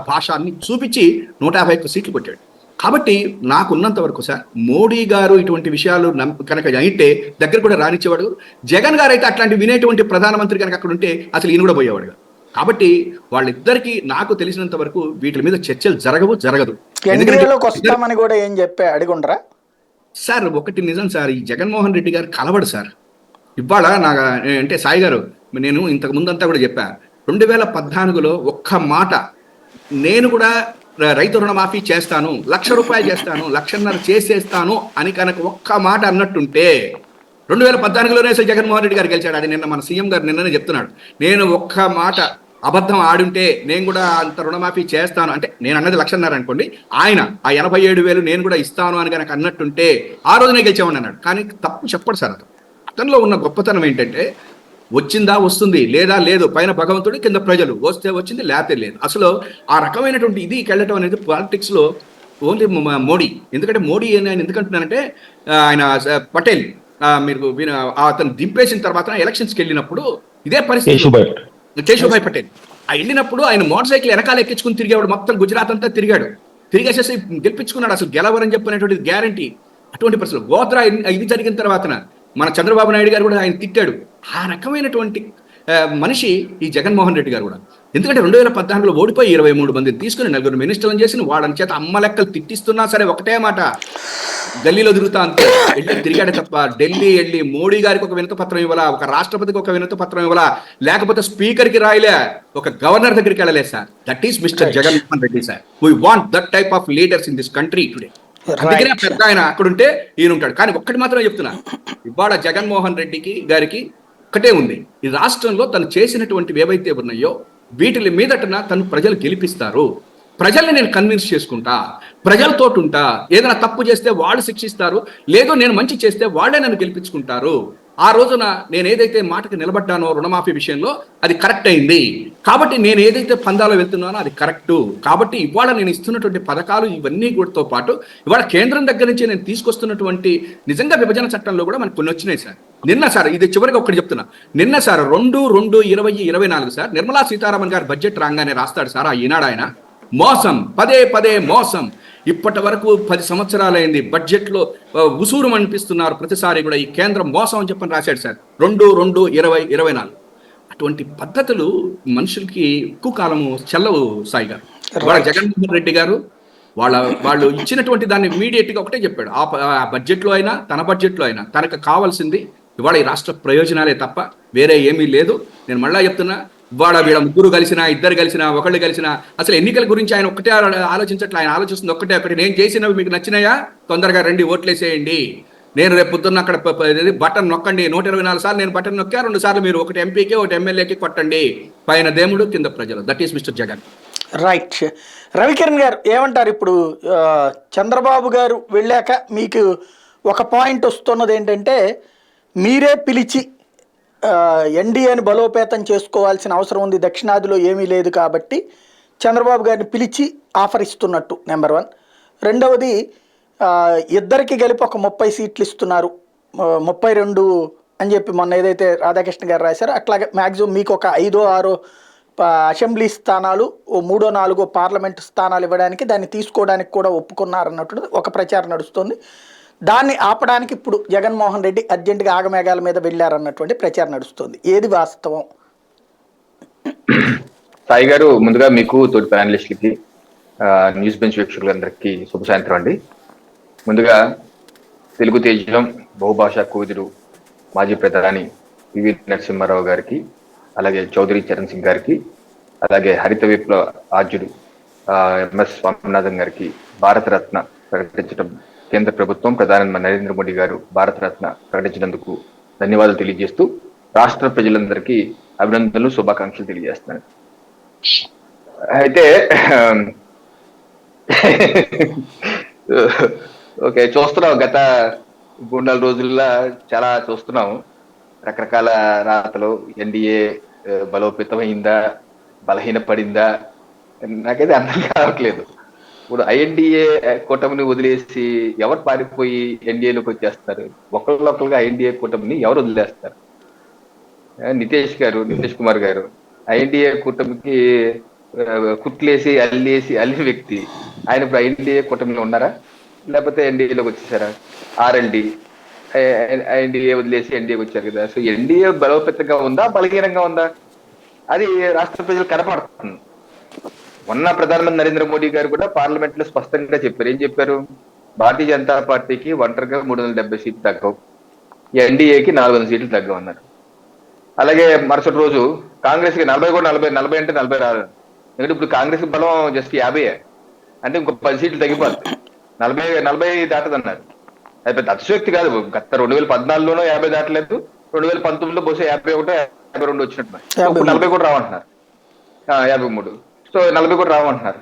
C: భాష అన్ని చూపించి 151 సీట్లు కొట్టాడు. కాబట్టి నాకున్నంత వరకు సార్ మోడీ గారు ఇటువంటి విషయాలు కనుక అయితే దగ్గర కూడా రానిచ్చేవాడు. జగన్ గారు అయితే అట్లాంటి వినేటువంటి ప్రధానమంత్రి కనుక అక్కడ ఉంటే అసలు ఈయన కూడా పోయేవాడు. కాబట్టి వాళ్ళిద్దరికి నాకు తెలిసినంత వరకు వీటి మీద చర్చలు జరగదు.
A: వస్తామని కూడా ఏం చెప్పే అడిగుండరా
C: సార్? ఒకటి నిజం సార్, ఈ జగన్మోహన్ రెడ్డి గారు కలవడు సార్. ఇవాళ అంటే సాయి గారు, నేను ఇంతకు ముందంతా కూడా చెప్పా, 2014లో ఒక్క మాట నేను కూడా రైతు రుణమాఫీ చేస్తాను, 1,00,000 రూపాయలు చేస్తాను, 1,50,000 చేసేస్తాను అని కనుక ఒక్క మాట అన్నట్టుంటే 2014లోనే అసలు జగన్మోహన్ రెడ్డి గారు గెలిచాడు. అది నిన్న మన సీఎం గారు నిన్ననే చెప్తున్నాడు, నేను ఒక్క మాట అబద్ధం ఆడుంటే నేను కూడా అంత రుణమాఫీ చేస్తాను అంటే, నేను అన్నది 1,50,000 అనుకోండి, ఆయన ఆ 87,000 నేను కూడా ఇస్తాను అని కనుక అన్నట్టుంటే ఆ రోజునే గెలిచామని అన్నాడు. కానీ తప్పు చెప్పడు సార్. అతనిలో ఉన్న గొప్పతనం ఏంటంటే వచ్చిందా వస్తుంది, లేదా లేదు, పైన భగవంతుడు కింద ప్రజలు, వస్తే వచ్చింది లేకపోతే లేదు. అసలు ఆ రకమైనటువంటి ఇది వెళ్ళటం అనేది పాలిటిక్స్లో ఓన్లీ మోడీ. ఎందుకంటే మోడీ ఆయన ఎందుకంటున్నానంటే ఆయన పటేల్ మీరు అతను దింపేసిన తర్వాత ఎలక్షన్స్కి వెళ్ళినప్పుడు ఇదే పరిస్థితి, కేశుభాయ్ పటేల్ వెళ్ళినప్పుడు ఆయన మోటార్ సైకిల్ వెనకాల ఎక్కించుకుని తిరిగేవాడు, మొత్తం గుజరాత్ అంతా తిరిగేసేసి గెలిపించుకున్నాడు. అసలు గెలవరని చెప్పినటువంటి గ్యారంటీ. అటువంటి పరిస్థితులు గోత్రా ఇది జరిగిన తర్వాత మన చంద్రబాబు నాయుడు గారు కూడా ఆయన తిట్టాడు. ఆ రకమైనటువంటి మనిషి ఈ జగన్మోహన్ రెడ్డి గారు కూడా. ఎందుకంటే 2014లో ఓడిపోయి 23 మందిని తీసుకుని 4 మినిస్టర్లను చేసిన వాళ్ళని చేత అమ్మ లెక్కలు తిట్టిస్తున్నా సరే ఒకటే మాట, గల్లీలో తిరుగుతా అంతే తిరిగాడే తప్ప ఢిల్లీ వెళ్ళి మోడీ గారికి ఒక వినతి పత్రం ఇవ్వాలా, ఒక రాష్ట్రపతికి ఒక వినతి పత్రం ఇవ్వాలా, లేకపోతే స్పీకర్కి రాయలే, ఒక గవర్నర్ దగ్గరికి వెళ్ళలేదు sir. That is mister Jaganmohan Reddy sir. We want that type of leaders in this country today. అందుకనే పెద్ద ఆయన అక్కడ ఉంటే ఈయన ఉంటాడు. కానీ ఒక్కటి మాత్రమే చెప్తున్నా, ఇవాళ జగన్మోహన్ రెడ్డికి గారికి ఒక్కటే ఉంది, ఈ రాష్ట్రంలో తను చేసినటువంటివి ఏవైతే ఉన్నాయో వీటి మీదటన తను ప్రజలు గెలిపిస్తారు, ప్రజల్ని నేను కన్విన్స్ చేసుకుంటా, ప్రజలతో ఉంటా, ఏదైనా తప్పు చేస్తే వాళ్ళు శిక్షిస్తారు, లేదో నేను మంచి చేస్తే వాళ్ళే నన్ను గెలిపించుకుంటారు. ఆ రోజున నేను ఏదైతే మాటకి నిలబడ్డానో రుణమాఫీ విషయంలో అది కరెక్ట్ అయింది, కాబట్టి నేను ఏదైతే పందాలో వెళ్తున్నానో అది కరెక్టు. కాబట్టి ఇవాళ నేను ఇస్తున్నటువంటి పథకాలు ఇవన్నీ కూడా పాటు ఇవాళ కేంద్రం దగ్గర నుంచి నేను తీసుకొస్తున్నటువంటి నిజంగా విభజన చట్టంలో కూడా మనకు కొన్ని వచ్చినాయి సార్. నిన్న సార్ ఇది చివరిగా ఒకటి చెప్తున్నా, నిన్న సార్ 2/2/2024 సార్ నిర్మలా సీతారామన్ గారు బడ్జెట్ రాగానే రాస్తాడు సార్ ఆ ఈనాడు ఆయన, మోసం, పదే మోసం, ఇప్పటి వరకు 10 సంవత్సరాలైంది బడ్జెట్లో ఉసూరు అనిపిస్తున్నారు ప్రతిసారి కూడా ఈ కేంద్రం మోసం అని చెప్పని రాశాడు సార్ 2/2/2024. అటువంటి పద్ధతులు మనుషులకి ఎక్కువ కాలము చెల్లవు సాయి గారు. వాళ్ళ జగన్మోహన్ రెడ్డి గారు వాళ్ళు ఇచ్చినటువంటి దాన్ని ఇమీడియట్గా ఒకటే చెప్పాడు, ఆ బడ్జెట్లో అయినా తన బడ్జెట్లో అయినా తనకు కావాల్సింది ఇవాళ ఈ రాష్ట్ర ప్రయోజనాలే తప్ప వేరే ఏమీ లేదు. నేను మళ్ళా చెప్తున్నా, ఇవాళ వీళ్ళ ముగ్గురు కలిసినా, ఇద్దరు కలిసినా, ఒకళ్ళు కలిసినా అసలు ఎన్నికల గురించి ఆయన ఒక్కటే ఆలోచించట్లే. ఆయన ఆలోచిస్తుంది ఒకటే, నేను చేసినవి మీకు నచ్చినాయా, తొందరగా రండి ఓట్లేసేయండి, నేను రేపు పొద్దున్న అక్కడ బటన్ నొక్కండి, 124 సార్లు నేను బటన్ నొక్కా, 2 సార్లు మీరు, ఒకటి ఎంపీకి ఒకటి ఎమ్మెల్యేకి కొట్టండి, పైన దేవుడు కింద ప్రజలు. That is mister Jagan.
A: Right. Ravikiran గారు ఏమంటారు? ఇప్పుడు చంద్రబాబు గారు వెళ్ళాక మీకు ఒక పాయింట్ వస్తున్నది ఏంటంటే, మీరే పిలిచి ఎన్డీఏని బలోపేతం చేసుకోవాల్సిన అవసరం ఉంది, దక్షిణాదిలో ఏమీ లేదు కాబట్టి చంద్రబాబు గారిని పిలిచి ఆఫర్ ఇస్తున్నట్టు నెంబర్ 1. రెండవది, ఇద్దరికి కలిపి ఒక 30 సీట్లు ఇస్తున్నారు, 32 అని చెప్పి మొన్న ఏదైతే రాధాకృష్ణ గారు రాశారో అట్లాగే మ్యాక్సిమం మీకు ఒక 5-6 అసెంబ్లీ స్థానాలు, 3-4 పార్లమెంట్ స్థానాలు ఇవ్వడానికి, దాన్ని తీసుకోవడానికి కూడా ఒప్పుకున్నారన్నట్టు ఒక ప్రచారం నడుస్తుంది. దాన్ని ఆపడానికి ఇప్పుడు జగన్మోహన్ రెడ్డి అర్జెంటుగా ఆగమేఘాల మీద వెళ్ళారన్నటువంటి ప్రచారం నడుస్తుంది. ఏది వాస్తవం?
D: సాయి గారు, ముందుగా మీకు తోటి ప్యానలిస్టులకి, న్యూస్ బెంచ్ వీక్షకులందరికీ శుభ సాయంత్రం అండి. ముందుగా తెలుగు తేజం బహుభాషా కోవిదుడు మాజీ ప్రధాని పివి నరసింహారావు గారికి, అలాగే చౌదరి చరణ్ సింగ్ గారికి, అలాగే హరిత విప్లవ ఆద్యుడు ఎంఎస్ స్వామినాథన్ గారికి భారతరత్న ప్రకటించడం, కేంద్ర ప్రభుత్వం ప్రధాని నరేంద్ర మోడీ గారు భారతరత్న ప్రకటించినందుకు ధన్యవాదాలు తెలియజేస్తూ రాష్ట్ర ప్రజలందరికీ అభినందనలు, శుభాకాంక్షలు తెలియజేస్తున్నాను. అయితే ఓకే, చూస్తున్నాం గత 3-4 రోజుల్లో చాలా చూస్తున్నాం, రకరకాల రాతలు. ఎన్డీఏ బలోపేతమైందా, బలహీనపడిందా, నాకైతే అర్థం కావట్లేదు. ఇప్పుడు ఐఎన్డీఏ కూటమిని వదిలేసి ఎవరు పారిపోయి ఎన్డీఏలోకి వచ్చేస్తారు? ఒకళ్ళొక్కరుగా ఐఎన్డీఏ కూటమిని ఎవరు వదిలేస్తారు? నితీష్ కుమార్ గారు ఐఎన్డీఏ కూటమికి కుట్లేసి అల్లిన వ్యక్తి. ఆయన ఇప్పుడు ఐఎన్డీఏ కూటమిలో ఉన్నారా, లేకపోతే ఎన్డీఏలోకి వచ్చేసారా? ఆర్ఎల్డి ఎన్డీఏ వదిలేసి ఎన్డీఏకి వచ్చారు కదా. సో ఎన్డీఏ బలోపేతంగా ఉందా, బలహీనంగా ఉందా, అది రాష్ట్ర ప్రజలు కనపడుతుంది. మొన్న ప్రధానమంత్రి నరేంద్ర మోడీ గారు కూడా పార్లమెంట్ లో స్పష్టంగా చెప్పారు. ఏం చెప్పారు? భారతీయ జనతా పార్టీకి ఒంటరిగా 370 సీట్లు తగ్గవు, ఎన్డీఏకి 400 సీట్లు తగ్గవు అన్నారు. అలాగే మరుసటి రోజు కాంగ్రెస్ కి 40 కూడా 40 అంటే 40 రాదు. ఎందుకంటే ఇప్పుడు కాంగ్రెస్ బలం జస్ట్ 50, అంటే ఇంకో 10 సీట్లు తగ్గిపోతుంది, 40 దాటదన్నారు. అది పెద్ద అతిశయోక్తి కాదు. గత 2014లోనూ 50 దాటలేదు, 2019లో బహుశా 51, 52 వచ్చినట్టు. ఇప్పుడు 40 కూడా రావంటున్నారు, 53. సో 40 కూడా రావంటున్నారు.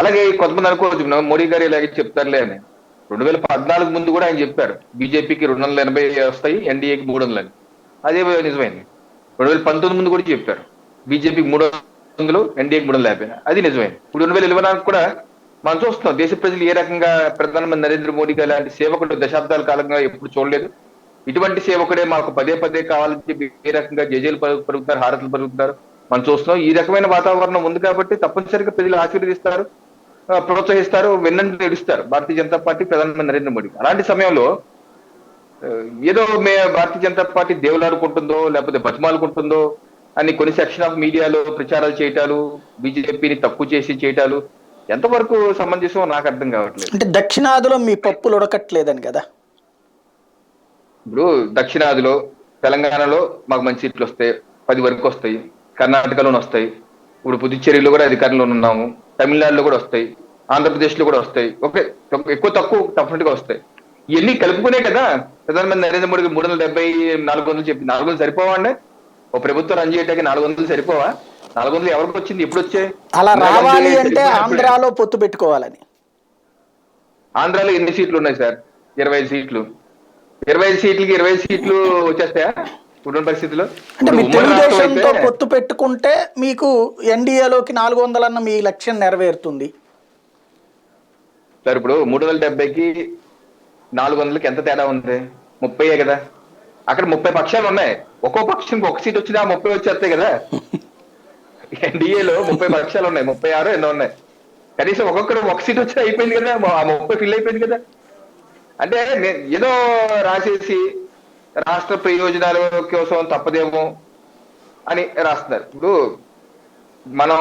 D: అలాగే కొంతమంది అనుకోవచ్చు మోడీ గారు ఇలాగే చెప్తారులే అని. 2014 ముందు కూడా ఆయన చెప్పారు బీజేపీకి 280 వస్తాయి, ఎన్డీఏకి 300 అని. అదే నిజమైంది. 2019 ముందు కూడా చెప్పారు బీజేపీకి 300, ఎన్డీఏకి 350. అది నిజమైంది. ఇప్పుడు 2024 కూడా మనం చూస్తున్నాం దేశ ప్రజలు ఏ రకంగా ప్రధానమంత్రి నరేంద్ర మోడీ గారు లాంటి సేవకుడు దశాబ్దాల కాలంగా ఎప్పుడు చూడలేదు. ఇటువంటి సేవకుడే మాకు పదే కావాలని చెప్పి ఏ రకంగా జేజేలు పరుగుతున్నారు, హారతులు పరుగుతున్నారు మనం చూస్తున్నాం. ఈ రకమైన వాతావరణం ఉంది కాబట్టి తప్పనిసరిగా ప్రజలు ఆశీర్వదిస్తారు, ప్రోత్సహిస్తారు, వెన్నంటి నడుస్తారు భారతీయ జనతా పార్టీ, ప్రధానమంత్రి నరేంద్ర మోడీ. అలాంటి సమయంలో ఏదో భారతీయ జనతా పార్టీ దేవులాడుకుంటుందో లేకపోతే బతిమాలుకుంటుందో అని కొన్ని సెక్షన్ ఆఫ్ మీడియాలో ప్రచారాలు చేయటాలు, బీజేపీని తక్కువ చేసి చేయటాలు ఎంతవరకు సమంజసం నాకు అర్థం కావట్లేదు.
A: అంటే దక్షిణాదిలో మీ పప్పులు ఉడకట్లేదని కదా.
D: ఇప్పుడు దక్షిణాదిలో తెలంగాణలో మాకు మంచి సీట్లు వస్తాయి, 10 వరకు వస్తాయి, కర్ణాటకలోనే వస్తాయి, ఇప్పుడు పుదుచ్చేరిలో కూడా అధికారంలో ఉన్నాము, తమిళనాడులో కూడా వస్తాయి, ఆంధ్రప్రదేశ్ లో కూడా వస్తాయి. ఓకే, ఎక్కువ తక్కువ డెఫినెట్ గా వస్తాయి. ఇవన్నీ కలుపుకునే కదా ప్రధానమంత్రి నరేంద్ర మోడీ 370, 400 చెప్పి. 400 సరిపోవండి? ఓ ప్రభుత్వం రన్ చేయడానికి 400 సరిపోవా? 400 ఎవరికి వచ్చింది? ఇప్పుడు వచ్చాయి.
A: అలా రావాలి అంటే ఆంధ్రాలో పొత్తు పెట్టుకోవాలని.
D: ఆంధ్రాలో ఎన్ని సీట్లు ఉన్నాయి సార్? 25 సీట్లు. 25 సీట్లకి 25 సీట్లు వచ్చేస్తాయా ఇప్పుడున్న పరిస్థితిలో?
A: అంటే మీ తెలుగుదేశంతో పొత్తు పెట్టుకుంటే మీకు ఎన్డీఏలోకి 400 అన్న మీ లక్ష్యం నెరవేరుతుంది
D: సార్. ఇప్పుడు 370కి 400కి ఎంత తేడా ఉంది? 30 కదా. అక్కడ 30 పక్షాలు ఉన్నాయి. ఒక్కో పక్షానికి ఒక సీట్ వచ్చినా 30 వచ్చేస్తాయి కదా. ఎన్డీఏలో 30 పక్షాలు ఉన్నాయి, 36 ఎన్నో ఉన్నాయి. కనీసం ఒక్కొక్కరు ఒక సీట్ వచ్చి అయిపోయింది కదా, 30 ఫిల్ అయిపోయింది కదా. అంటే ఏదో రాసేసి రాష్ట్ర ప్రయోజనాల కోసం తప్పదేమో అని రాస్తున్నారు. ఇప్పుడు మనం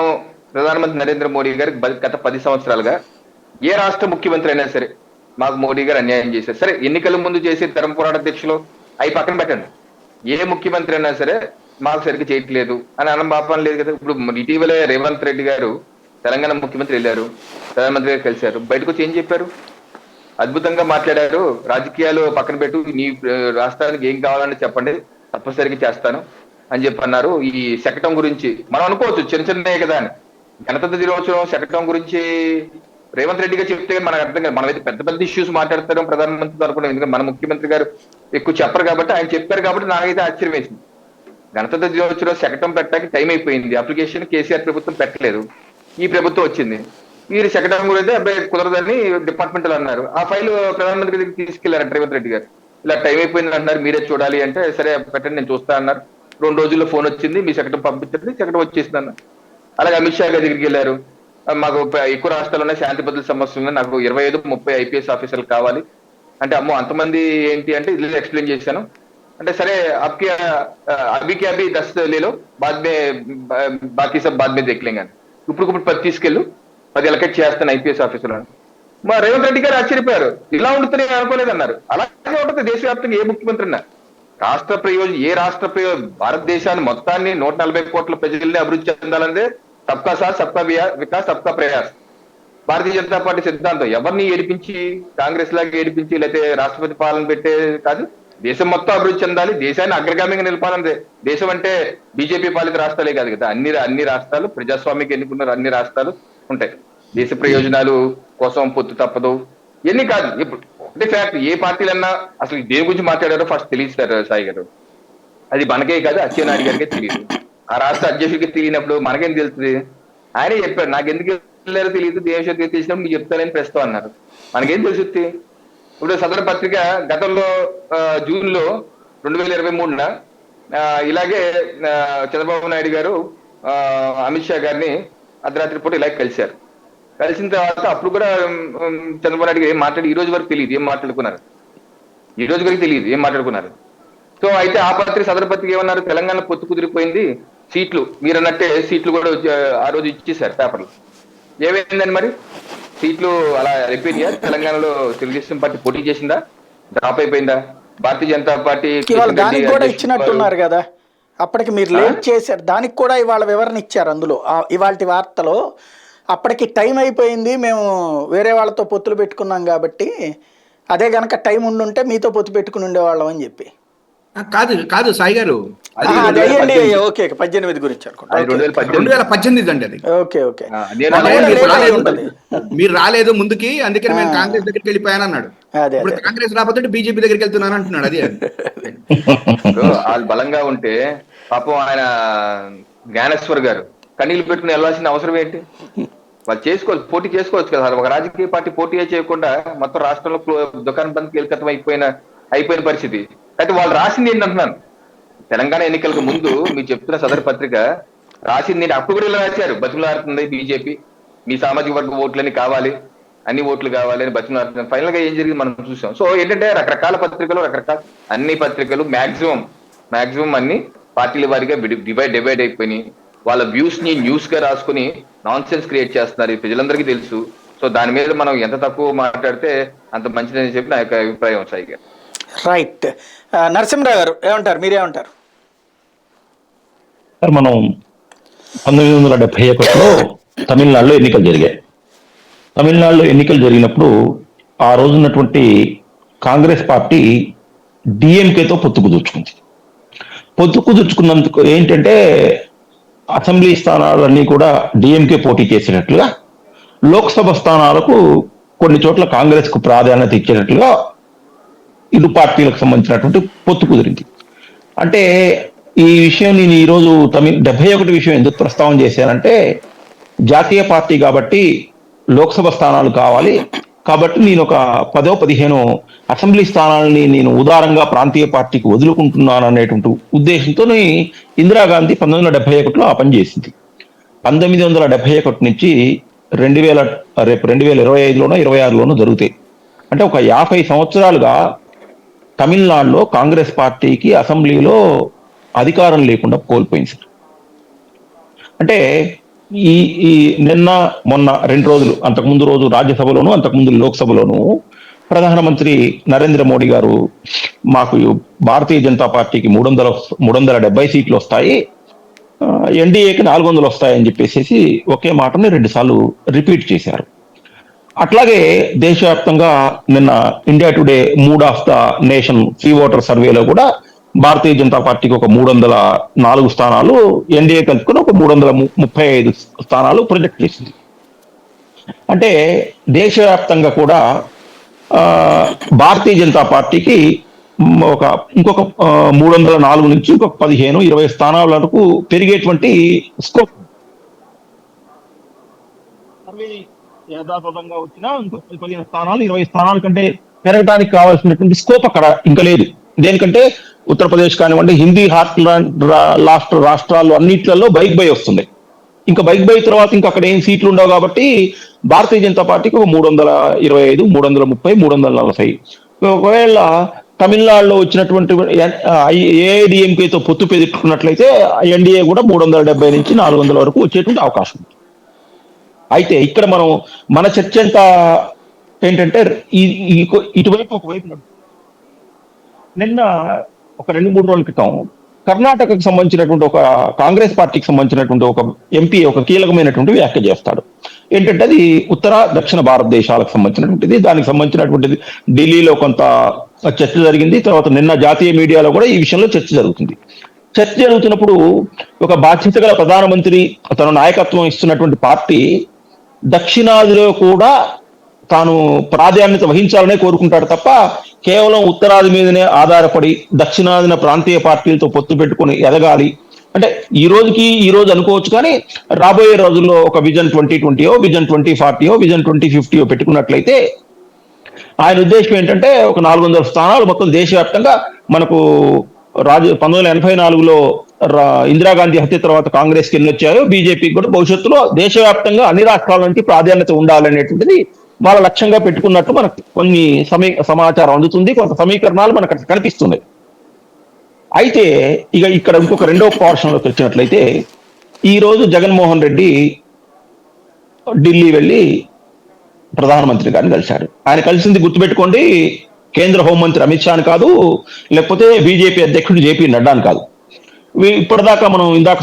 D: ప్రధానమంత్రి నరేంద్ర మోడీ గారు గత 10 సంవత్సరాలుగా ఏ రాష్ట్ర ముఖ్యమంత్రి అయినా సరే మాకు మోడీ గారు అన్యాయం చేశారు. సరే, ఎన్నికల ముందు చేసే ధర్మ పోరాట దీక్షలు అవి పక్కన పెట్టండి. ఏ ముఖ్యమంత్రి అయినా సరే మాకు సరిగ్గా చేయట్లేదు అని అన్నం పాపం లేదు కదా. ఇప్పుడు ఇటీవలే రేవంత్ రెడ్డి గారు తెలంగాణ ముఖ్యమంత్రి వెళ్ళారు, ప్రధానమంత్రి గారు కలిశారు, బయటకు వచ్చి ఏం చెప్పారు? అద్భుతంగా మాట్లాడారు. రాజకీయాలు పక్కన పెట్టు, నీ రాష్ట్రానికి ఏం కావాలని చెప్పండి, తప్పనిసరిగా చేస్తాను అని చెప్పి అన్నారు. ఈ శకటం గురించి మనం అనుకోవచ్చు చిన్న చిన్నదే కదా అని. గణతంత్ర దినోత్సవం శకటం గురించి రేవంత్ రెడ్డి గారు చెప్తే మనకు అర్థం కాదు. మనమైతే పెద్ద పెద్ద ఇష్యూస్ మాట్లాడతాం ప్రధానమంత్రితో అనుకున్నాం, ఎందుకంటే మన ముఖ్యమంత్రి గారు ఎక్కువ చెప్పరు కాబట్టి, ఆయన చెప్పారు కాబట్టి నాకైతే ఆశ్చర్యం వేసింది. గణతంత్ర దినోత్సవం శకటం పెట్టడానికి టైం అయిపోయింది, అప్లికేషన్ కేసీఆర్ ప్రభుత్వం పెట్టలేదు, ఈ ప్రభుత్వం వచ్చింది. వీరు శకటం గురించి అబ్బాయి కుదరదని డిపార్ట్మెంట్ అన్నారు. ఆ ఫైల్ ప్రధానమంత్రి దగ్గరికి తీసుకెళ్లారు రేవంత్ రెడ్డి గారు. ఇలా టైం అయిపోయింది అంటున్నారు, మీరే చూడాలి అంటే సరే పెట్టండి నేను చూస్తా అన్నారు. 2 రోజుల్లో ఫోన్ వచ్చింది, మీ శకటం పంపించండి, శకటం వచ్చేసింది అన్నారు. అలాగే అమిత్ షా గారి దగ్గరికి వెళ్ళారు, మాకు ఎక్కువ రాష్ట్రాల్లోనే శాంతి భద్రత సమస్యలు ఉన్నాయి, నాకు 25-30 ఐపీఎస్ ఆఫీసర్లు కావాలి అంటే, అమ్మో అంతమంది ఏంటి అంటే ఇది ఎక్స్ప్లెయిన్ చేశాను అంటే, సరే అబ్కి అభి 10 లేలో బాకీ సబ్ బాద్ మీద దేఖ్లేంగా, ఇప్పుడు 10 తీసుకెళ్ళు, 10 ఎలకెట్ చేస్తాను ఐపీఎస్ ఆఫీసర్లను. మా రేవంత్ రెడ్డి గారు ఆశ్చర్యపోయారు, ఇలా ఉంటుంది అనుకోలేదన్నారు. అలాగే ఉంటుంది దేశవ్యాప్తంగా ఏ ముఖ్యమంత్రి అన్నా. రాష్ట్ర ప్రయోజనం, ఏ రాష్ట్ర ప్రయోజనం, భారతదేశాన్ని మొత్తాన్ని 140 కోట్ల ప్రజల్ని అభివృద్ధి చెందాలంటే సబ్కా సాత్ సబ్కా వికాస్ సబ్కా ప్రయాస్ భారతీయ జనతా పార్టీ సిద్ధాంతం. ఎవరిని ఏడిపించి కాంగ్రెస్ లాగా ఏడిపించి లేకపోతే రాష్ట్రపతి పాలన పెట్టే కాదు, దేశం మొత్తం అభివృద్ధి చెందాలి, దేశాన్ని అగ్రగామిగా నిలపాలంటే. దేశం అంటే బీజేపీ పాలిత రాష్ట్రాలే కాదు కదా, అన్ని రాష్ట్రాలు ప్రజాస్వామ్యకి ఎన్నుకున్న అన్ని రాష్ట్రాలు ఉంటాయి. దేశ ప్రయోజనాలు కోసం పొత్తు తప్పదు ఎన్ని కాదు. ఇప్పుడు అంటే ఫ్యాక్ట్, ఏ పార్టీలన్నా అసలు దేని గురించి మాట్లాడారో ఫస్ట్ తెలియదు సార్ సాయి గారు. అది మనకే కాదు, అచ్చెన్నాయుడు గారికే తెలియదు, ఆ రాష్ట్ర అధ్యక్షుడికి తెలియనప్పుడు మనకేం తెలుస్తుంది. ఆయనే చెప్పారు, నాకు ఎందుకు వెళ్ళారో తెలియదు, దేశం తెలిసినప్పుడు మీకు చెప్తారని ప్రస్తుతం అన్నారు. మనకేం తెలుస్తుంది. ఇప్పుడు సదరు పత్రిక గతంలో జూన్లో 2023 ఇలాగే చంద్రబాబు నాయుడు గారు అమిత్ షా గారిని అర్ధరాత్రి పూట ఇలాగే కలిశారు. కలిసిన తర్వాత అప్పుడు కూడా చంద్రబాబు నాయుడు ఏం మాట్లాడి ఈ రోజు వరకు తెలియదు ఏం మాట్లాడుకున్నారు, ఈ రోజు వరకు తెలియదు ఏం మాట్లాడుకున్నారు. సో అయితే ఆ పత్రిక సదరు పత్రిక ఏమన్నారు, తెలంగాణ పొత్తు కుదిరిపోయింది, సీట్లు మీరు అన్నట్టే సీట్లు కూడా ఆ రోజు ఇచ్చేసారు పేపర్లు. ఏమైందని మరి సీట్లు అలా అయిపోయినాయా? తెలంగాణలో తెలుగుదేశం పార్టీ పోటీ చేసిందా, డ్రాప్ అయిపోయిందా? భారతీయ జనతా పార్టీ
A: దానికి కూడా ఇచ్చినట్టున్నారు కదా, అప్పటికి మీరు లేట్ చేశారు, దానికి కూడా ఇవాళ వివరణ ఇచ్చారు అందులో ఇవాళ వార్తలో. అప్పటికి టైం అయిపోయింది, మేము వేరే వాళ్ళతో పొత్తులు పెట్టుకున్నాం కాబట్టి అదే గనక టైం ఉండుంటే మీతో పొత్తు పెట్టుకుని ఉండేవాళ్ళం అని చెప్పి.
C: కాదు కాదు సాయి గారు,
A: అది అయ్యండి. ఓకే, 18 గురించి అనుకుంటా,
C: 2018 అండి అది.
A: ఓకే ఓకే,
C: మీరు రాలేదు ముందుకి, అందుకని నేను కాంగ్రెస్ దగ్గరికి వెళ్ళిపోయాను అన్నాడు. ఇప్పుడు కాంగ్రెస్ రాకపోతే బీజేపీ దగ్గరికి వెళ్తున్నాను అంటున్నాడు. అది
D: వాళ్ళు బలంగా ఉంటే పాపం ఆయన జ్ఞానేశ్వర్ గారు కన్నీళ్ళు పెట్టుకుని వెళ్ళాల్సిన అవసరం ఏంటి? వాళ్ళు చేసుకోవచ్చు, పోటీ చేసుకోవచ్చు కదా. ఒక రాజకీయ పార్టీ పోటీ చేయకుండా మొత్తం రాష్ట్రంలో దుకాణం బంద్కి వెళ్ళకతం అయిపోయిన పరిస్థితి. అయితే వాళ్ళు రాసింది ఏంటంటున్నాను, తెలంగాణ ఎన్నికలకు ముందు మీరు చెప్తున్న సదరు పత్రిక రాసింది అప్పుడు కూడా ఇలా రాశారు, బతుకులాడుతుంది బీజేపీ, మీ సామాజిక వర్గ ఓట్లని కావాలి, అన్ని ఓట్లు కావాలి అని బతుకులాడుతుంది. ఫైనల్ గా ఏం జరిగింది మనం చూసాం. సో ఏంటంటే రకరకాల పత్రికలు, అన్ని పత్రికలు మాక్సిమం అన్ని పార్టీల వారిగా డివైడ్ అయిపోయినాయి. వాళ్ళ వ్యూస్ ని న్యూస్ గా రాసుకుని నాన్ సెన్స్ క్రియేట్ చేస్తున్నారు, ప్రజలందరికీ తెలుసు. సో దాని మీద మనం ఎంత తక్కువ మాట్లాడితే అంత మంచిదని చెప్పి నా యొక్క అభిప్రాయం సాయి గారు.
A: రైట్. నరసింహరావు గారు ఏమంటారు, మీరేమంటారు?
E: సార్, మనం 1971లో తమిళనాడులో ఎన్నికలు జరిగాయి. తమిళనాడులో ఎన్నికలు జరిగినప్పుడు ఆ రోజు ఉన్నటువంటి కాంగ్రెస్ పార్టీ డిఎంకేతో పొత్తు కుదుర్చుకున్నందుకు ఏంటంటే అసెంబ్లీ స్థానాలన్నీ కూడా డిఎంకే పోటీ చేసినట్లుగా, లోక్సభ స్థానాలకు కొన్ని చోట్ల కాంగ్రెస్ కు ప్రాధాన్యత ఇచ్చేటట్లుగా ఇరు పార్టీలకు సంబంధించినటువంటి పొత్తు కుదిరింది. అంటే ఈ విషయం నేను ఈరోజు 71 విషయం ఎందుకు ప్రస్తావన చేశానంటే, జాతీయ పార్టీ కాబట్టి లోక్సభ స్థానాలు కావాలి కాబట్టి నేను ఒక 10-15 అసెంబ్లీ స్థానాలని నేను ఉదారంగా ప్రాంతీయ పార్టీకి వదులుకుంటున్నాను అనేటువంటి ఉద్దేశంతో ఇందిరాగాంధీ 1971లో ఆ పని చేసింది. 1971 నుంచి 2025లోనో 26లోనో జరుగుతాయి. అంటే ఒక 50 సంవత్సరాలుగా తమిళనాడులో కాంగ్రెస్ పార్టీకి అసెంబ్లీలో అధికారం లేకుండా కోల్పోయింది సార్. అంటే ఈ నిన్న మొన్న 2 రోజులు, అంతకుముందు రోజు రాజ్యసభలోను అంతకుముందు లోక్సభలోను ప్రధానమంత్రి నరేంద్ర మోడీ గారు మాకు భారతీయ జనతా పార్టీకి 370 సీట్లు వస్తాయి, ఎన్డీఏకి 400 వస్తాయని చెప్పేసి ఒకే మాటని 2 సార్లు రిపీట్ చేశారు. అట్లాగే దేశవ్యాప్తంగా నిన్న India Today mood of the nation C voter సర్వేలో కూడా భారతీయ జనతా పార్టీకి ఒక 304 స్థానాలు, ఎన్డీఏ కలుపుకొని ఒక 335 స్థానాలు ప్రొజెక్ట్ చేసింది. అంటే దేశవ్యాప్తంగా కూడా భారతీయ జనతా పార్టీకి ఇంకొక 304 నుంచి ఇంకొక 15-20 స్థానాల వరకు పెరిగేటువంటి స్కోప్. యథాతథంగా వచ్చినా ఇంకో 15 స్థానాలు 20 స్థానాల కంటే పెరగడానికి కావాల్సినటువంటి స్కోప్ అక్కడ ఇంకా లేదు. దేనికంటే ఉత్తరప్రదేశ్ కానివ్వండి, హిందీ రాష్ట్రాలు అన్నిట్లలో బైక్ బై వస్తుంది. ఇంకా బైక్ బై తర్వాత ఇంకా అక్కడ ఏం సీట్లు ఉండవు కాబట్టి భారతీయ జనతా పార్టీకి ఒక 325, 330, 340. ఒకవేళ తమిళనాడులో వచ్చినటువంటి ఏఐడిఎంకేతో పొత్తు పెట్టుకున్నట్లయితే ఎన్డీఏ కూడా 370 నుంచి 400 వరకు వచ్చేటువంటి అవకాశం ఉంది. అయితే ఇక్కడ మన చర్చ అంతా ఏంటంటే ఇటువైపు ఒకవైపు నిన్న ఒక 2-3 రోజుల క్రితం కర్ణాటకకు సంబంధించినటువంటి ఒక కాంగ్రెస్ పార్టీకి సంబంధించినటువంటి ఒక ఎంపీ ఒక కీలకమైనటువంటి వ్యాఖ్య చేస్తాడు. ఏంటంటే అది ఉత్తర దక్షిణ భారతదేశాలకు సంబంధించినటువంటిది. దానికి సంబంధించినటువంటిది ఢిల్లీలో కొంత చర్చ జరిగింది. తర్వాత నిన్న జాతీయ మీడియాలో కూడా ఈ విషయంలో చర్చ జరుగుతుంది. చర్చ జరుగుతున్నప్పుడు ఒక బాధ్యత గల ప్రధానమంత్రి తన నాయకత్వం ఇస్తున్నటువంటి పార్టీ దక్షిణాదిలో కూడా తాను ప్రాధాన్యత వహించాలనే కోరుకుంటాడు తప్ప కేవలం ఉత్తరాది మీదనే ఆధారపడి దక్షిణాదిన ప్రాంతీయ పార్టీలతో పొత్తు పెట్టుకుని ఎదగాలి అంటే ఈ రోజు అనుకోవచ్చు. కానీ రాబోయే రోజుల్లో ఒక విజన్ 2020, విజన్ 2040, విజన్ 2050 పెట్టుకున్నట్లయితే ఆయన ఉద్దేశం ఏంటంటే ఒక 400 స్థానాలు మొత్తం దేశవ్యాప్తంగా మనకు 1984లో ఇందిరాగాంధీ హత్య తర్వాత కాంగ్రెస్కి ఎన్ని వచ్చాయో బీజేపీకి కూడా భవిష్యత్తులో దేశవ్యాప్తంగా అన్ని రాష్ట్రాల నుంచి ప్రాధాన్యత ఉండాలనేటువంటిది వాళ్ళ లక్ష్యంగా పెట్టుకున్నట్టు మనకు కొన్ని సమాచారం అందుతుంది, కొంత సమీకరణాలు మనకు కనిపిస్తున్నాయి. అయితే ఇక్కడ ఇంకొక రెండో పోర్షన్లోకి వచ్చినట్లయితే ఈ రోజు జగన్మోహన్ రెడ్డి ఢిల్లీ వెళ్ళి ప్రధానమంత్రి గారిని కలిశాడు. ఆయన కలిసింది గుర్తుపెట్టుకోండి, కేంద్ర హోంమంత్రి అమిత్ షాని కాదు, లేకపోతే బీజేపీ అధ్యక్షుడు జేపీ నడ్డాని కాదు. ఇప్పటిదాకా మనం ఇందాక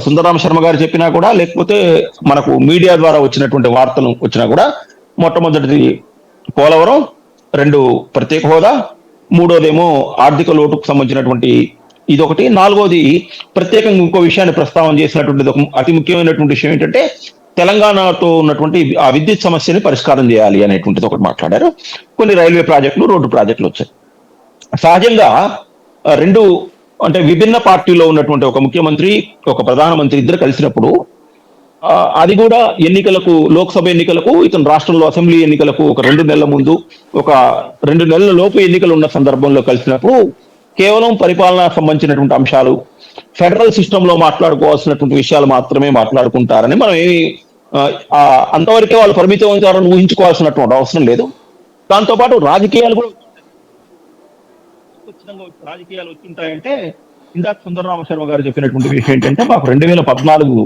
E: సుందరరామ శర్మ గారు చెప్పినా కూడా, లేకపోతే మనకు మీడియా ద్వారా వచ్చినటువంటి వార్తలు వచ్చినా కూడా, మొట్టమొదటిది పోలవరం, 2 ప్రత్యేక హోదా, 3వదేమో ఆర్థిక లోటుకు సంబంధించినటువంటి ఇదొకటి, 4వది ప్రత్యేకంగా ఇంకో విషయాన్ని ప్రస్తావన చేసినటువంటిది ఒక అతి ముఖ్యమైనటువంటి విషయం ఏంటంటే తెలంగాణతో ఉన్నటువంటి ఆ విద్యుత్ సమస్యని పరిష్కారం చేయాలి అనేటువంటిది ఒకటి మాట్లాడారు. కొన్ని రైల్వే ప్రాజెక్టులు, రోడ్డు ప్రాజెక్టులు వచ్చాయి. సహజంగా 2 అంటే విభిన్న పార్టీలో ఉన్నటువంటి ఒక ముఖ్యమంత్రి ఒక ప్రధానమంత్రి ఇద్దరు కలిసినప్పుడు అది కూడా ఎన్నికలకు, లోక్సభ ఎన్నికలకు, ఇతను రాష్ట్రంలో అసెంబ్లీ ఎన్నికలకు ఒక 2 నెలల ముందు, ఒక 2 నెలల లోపు ఎన్నికలు ఉన్న సందర్భంలో కలిసినప్పుడు కేవలం పరిపాలన సంబంధించినటువంటి అంశాలు, ఫెడరల్ సిస్టంలో మాట్లాడుకోవాల్సినటువంటి విషయాలు మాత్రమే మాట్లాడుకుంటారని మనం అంతవరకే వాళ్ళు పరిమితం అవుతారని ఊహించుకోవాల్సినటువంటి అవసరం లేదు. దాంతోపాటు రాజకీయాలు కూడా రాజకీయాలు వచ్చింటాయంటే ఇందాక సుందరరామ శర్మ గారు చెప్పినటువంటి విషయం ఏంటంటే మాకు 2014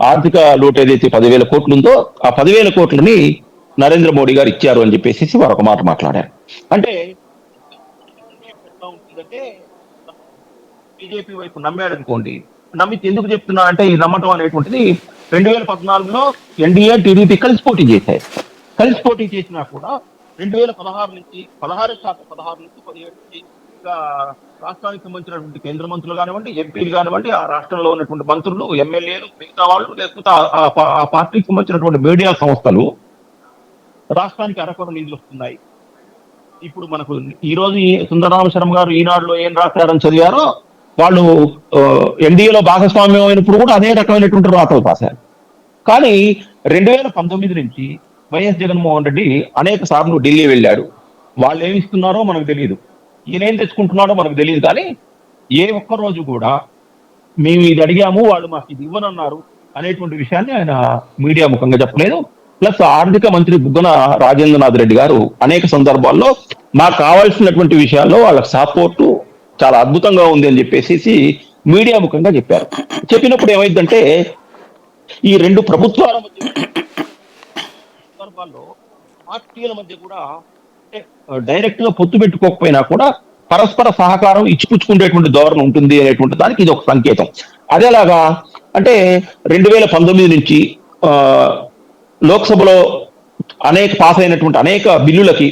E: ఆర్థిక లోటు ఏదైతే 10,000 కోట్లు ఉందో ఆ 10,000 కోట్లని నరేంద్ర మోడీ గారు ఇచ్చారు అని చెప్పేసి వారు ఒక మాట మాట్లాడారు. అంటే ఎట్లా ఉంటుందంటే బీజేపీ వైపు నమ్మాడు అనుకోండి, నమ్మితే ఎందుకు చెప్తున్నా అంటే ఈ నమ్మటం అనేటువంటిది 2014లో ఎన్డీఏ టీడీపీ కలిసి పోటీ చేశాయి. కలిసి పోటీ చేసినా కూడా 2016 నుంచి 17 రాష్ట్రానికి సంబంధించినటువంటి కేంద్ర మంత్రులు కానివ్వండి, ఎంపీలు కానివ్వండి, ఆ రాష్ట్రంలో ఉన్నటువంటి మంత్రులు, ఎమ్మెల్యేలు, మిగతా వాళ్ళు, లేకపోతే ఆ పార్టీకి సంబంధించినటువంటి మీడియా సంస్థలు రాష్ట్రానికి అరకొర నిధులు వస్తున్నాయి. ఇప్పుడు మనకు ఈ రోజు సుందరరామ శర్మ గారు ఈనాడులో ఏం రాశారని చదివారో వాళ్ళు ఎన్డీఏలో భాగస్వామ్యం అయినప్పుడు కూడా అదే రకమైనటువంటి రాతలు రాశారు. కానీ 2019 నుంచి వైఎస్ జగన్మోహన్ రెడ్డి అనేక సార్లు ఢిల్లీ వెళ్ళాడు. వాళ్ళు ఏమి ఇస్తున్నారో మనకు తెలియదు, ఈయనేం తెచ్చుకుంటున్నాడో మనకు తెలియదు. కానీ ఏ ఒక్క రోజు కూడా మేము ఇది అడిగాము, వాళ్ళు మాకు ఇది ఇవ్వనన్నారు అనేటువంటి విషయాన్ని ఆయన మీడియా ముఖంగా చెప్పలేదు. ప్లస్ ఆర్థిక మంత్రి బుగ్గన రాజేంద్రనాథ్ రెడ్డి గారు అనేక సందర్భాల్లో మాకు కావాల్సినటువంటి విషయాల్లో వాళ్ళ సపోర్టు చాలా అద్భుతంగా ఉంది అని చెప్పేసి మీడియా ముఖంగా చెప్పారు. చెప్పినప్పుడు ఏమైందంటే ఈ 2 ప్రభుత్వాల మధ్య సందర్భాల్లో పార్టీల మధ్య కూడా డైరెక్ట్ గా పొత్తు పెట్టుకోకపోయినా కూడా పరస్పర సహకారం ఇచ్చిపుచ్చుకునేటువంటి ధోరణి ఉంటుంది అనేటువంటి దానికి ఇది ఒక సంకేతం. అదేలాగా అంటే 2019 నుంచి లోక్సభలో అనేక పాస్ అయినటువంటి అనేక బిల్లులకి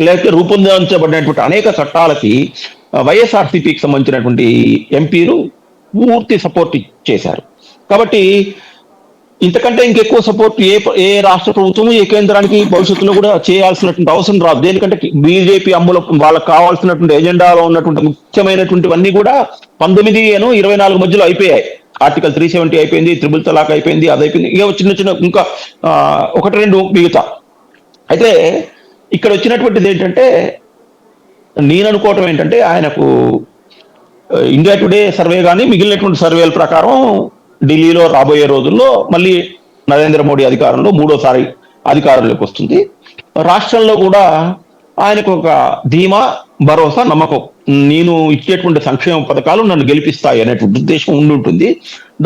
E: లేకపోతే రూపొందించబడినటువంటి అనేక చట్టాలకి వైఎస్ఆర్సీపీకి సంబంధించినటువంటి ఎంపీలు పూర్తి సపోర్ట్ చేశారు. కాబట్టి ఇంతకంటే ఇంకెక్కువ సపోర్ట్ ఏ రాష్ట్ర ప్రభుత్వం ఏ కేంద్రానికి భవిష్యత్తులో కూడా చేయాల్సినటువంటి అవసరం రాదు. దేనికంటే బీజేపీ అమ్ములో వాళ్ళకి కావాల్సినటువంటి ఎజెండాలో ఉన్నటువంటి ముఖ్యమైనటువంటివన్నీ కూడా 19-24 మధ్యలో అయిపోయాయి. ఆర్టికల్ 370 అయిపోయింది, త్రిబుల్ తలాక్ అయిపోయింది, అది అయిపోయింది. ఇక చిన్న ఇంకా 1-2 మిగతా. అయితే ఇక్కడ వచ్చినటువంటిది ఏంటంటే నేను అనుకోవటం ఏంటంటే ఆయనకు ఇండియా టుడే సర్వే కానీ మిగిలినటువంటి సర్వేల ప్రకారం ఢిల్లీలో రాబోయే రోజుల్లో మళ్ళీ నరేంద్ర మోడీ అధికారంలో 3వ సారి అధికారంలోకి వస్తుంది. రాష్ట్రంలో కూడా ఆయనకు ఒక ధీమా, భరోసా, నమ్మకం, నేను ఇచ్చేటువంటి సంక్షేమ పథకాలు నన్ను గెలిపిస్తాయి అనేటువంటి ఉద్దేశం ఉండుంటుంది.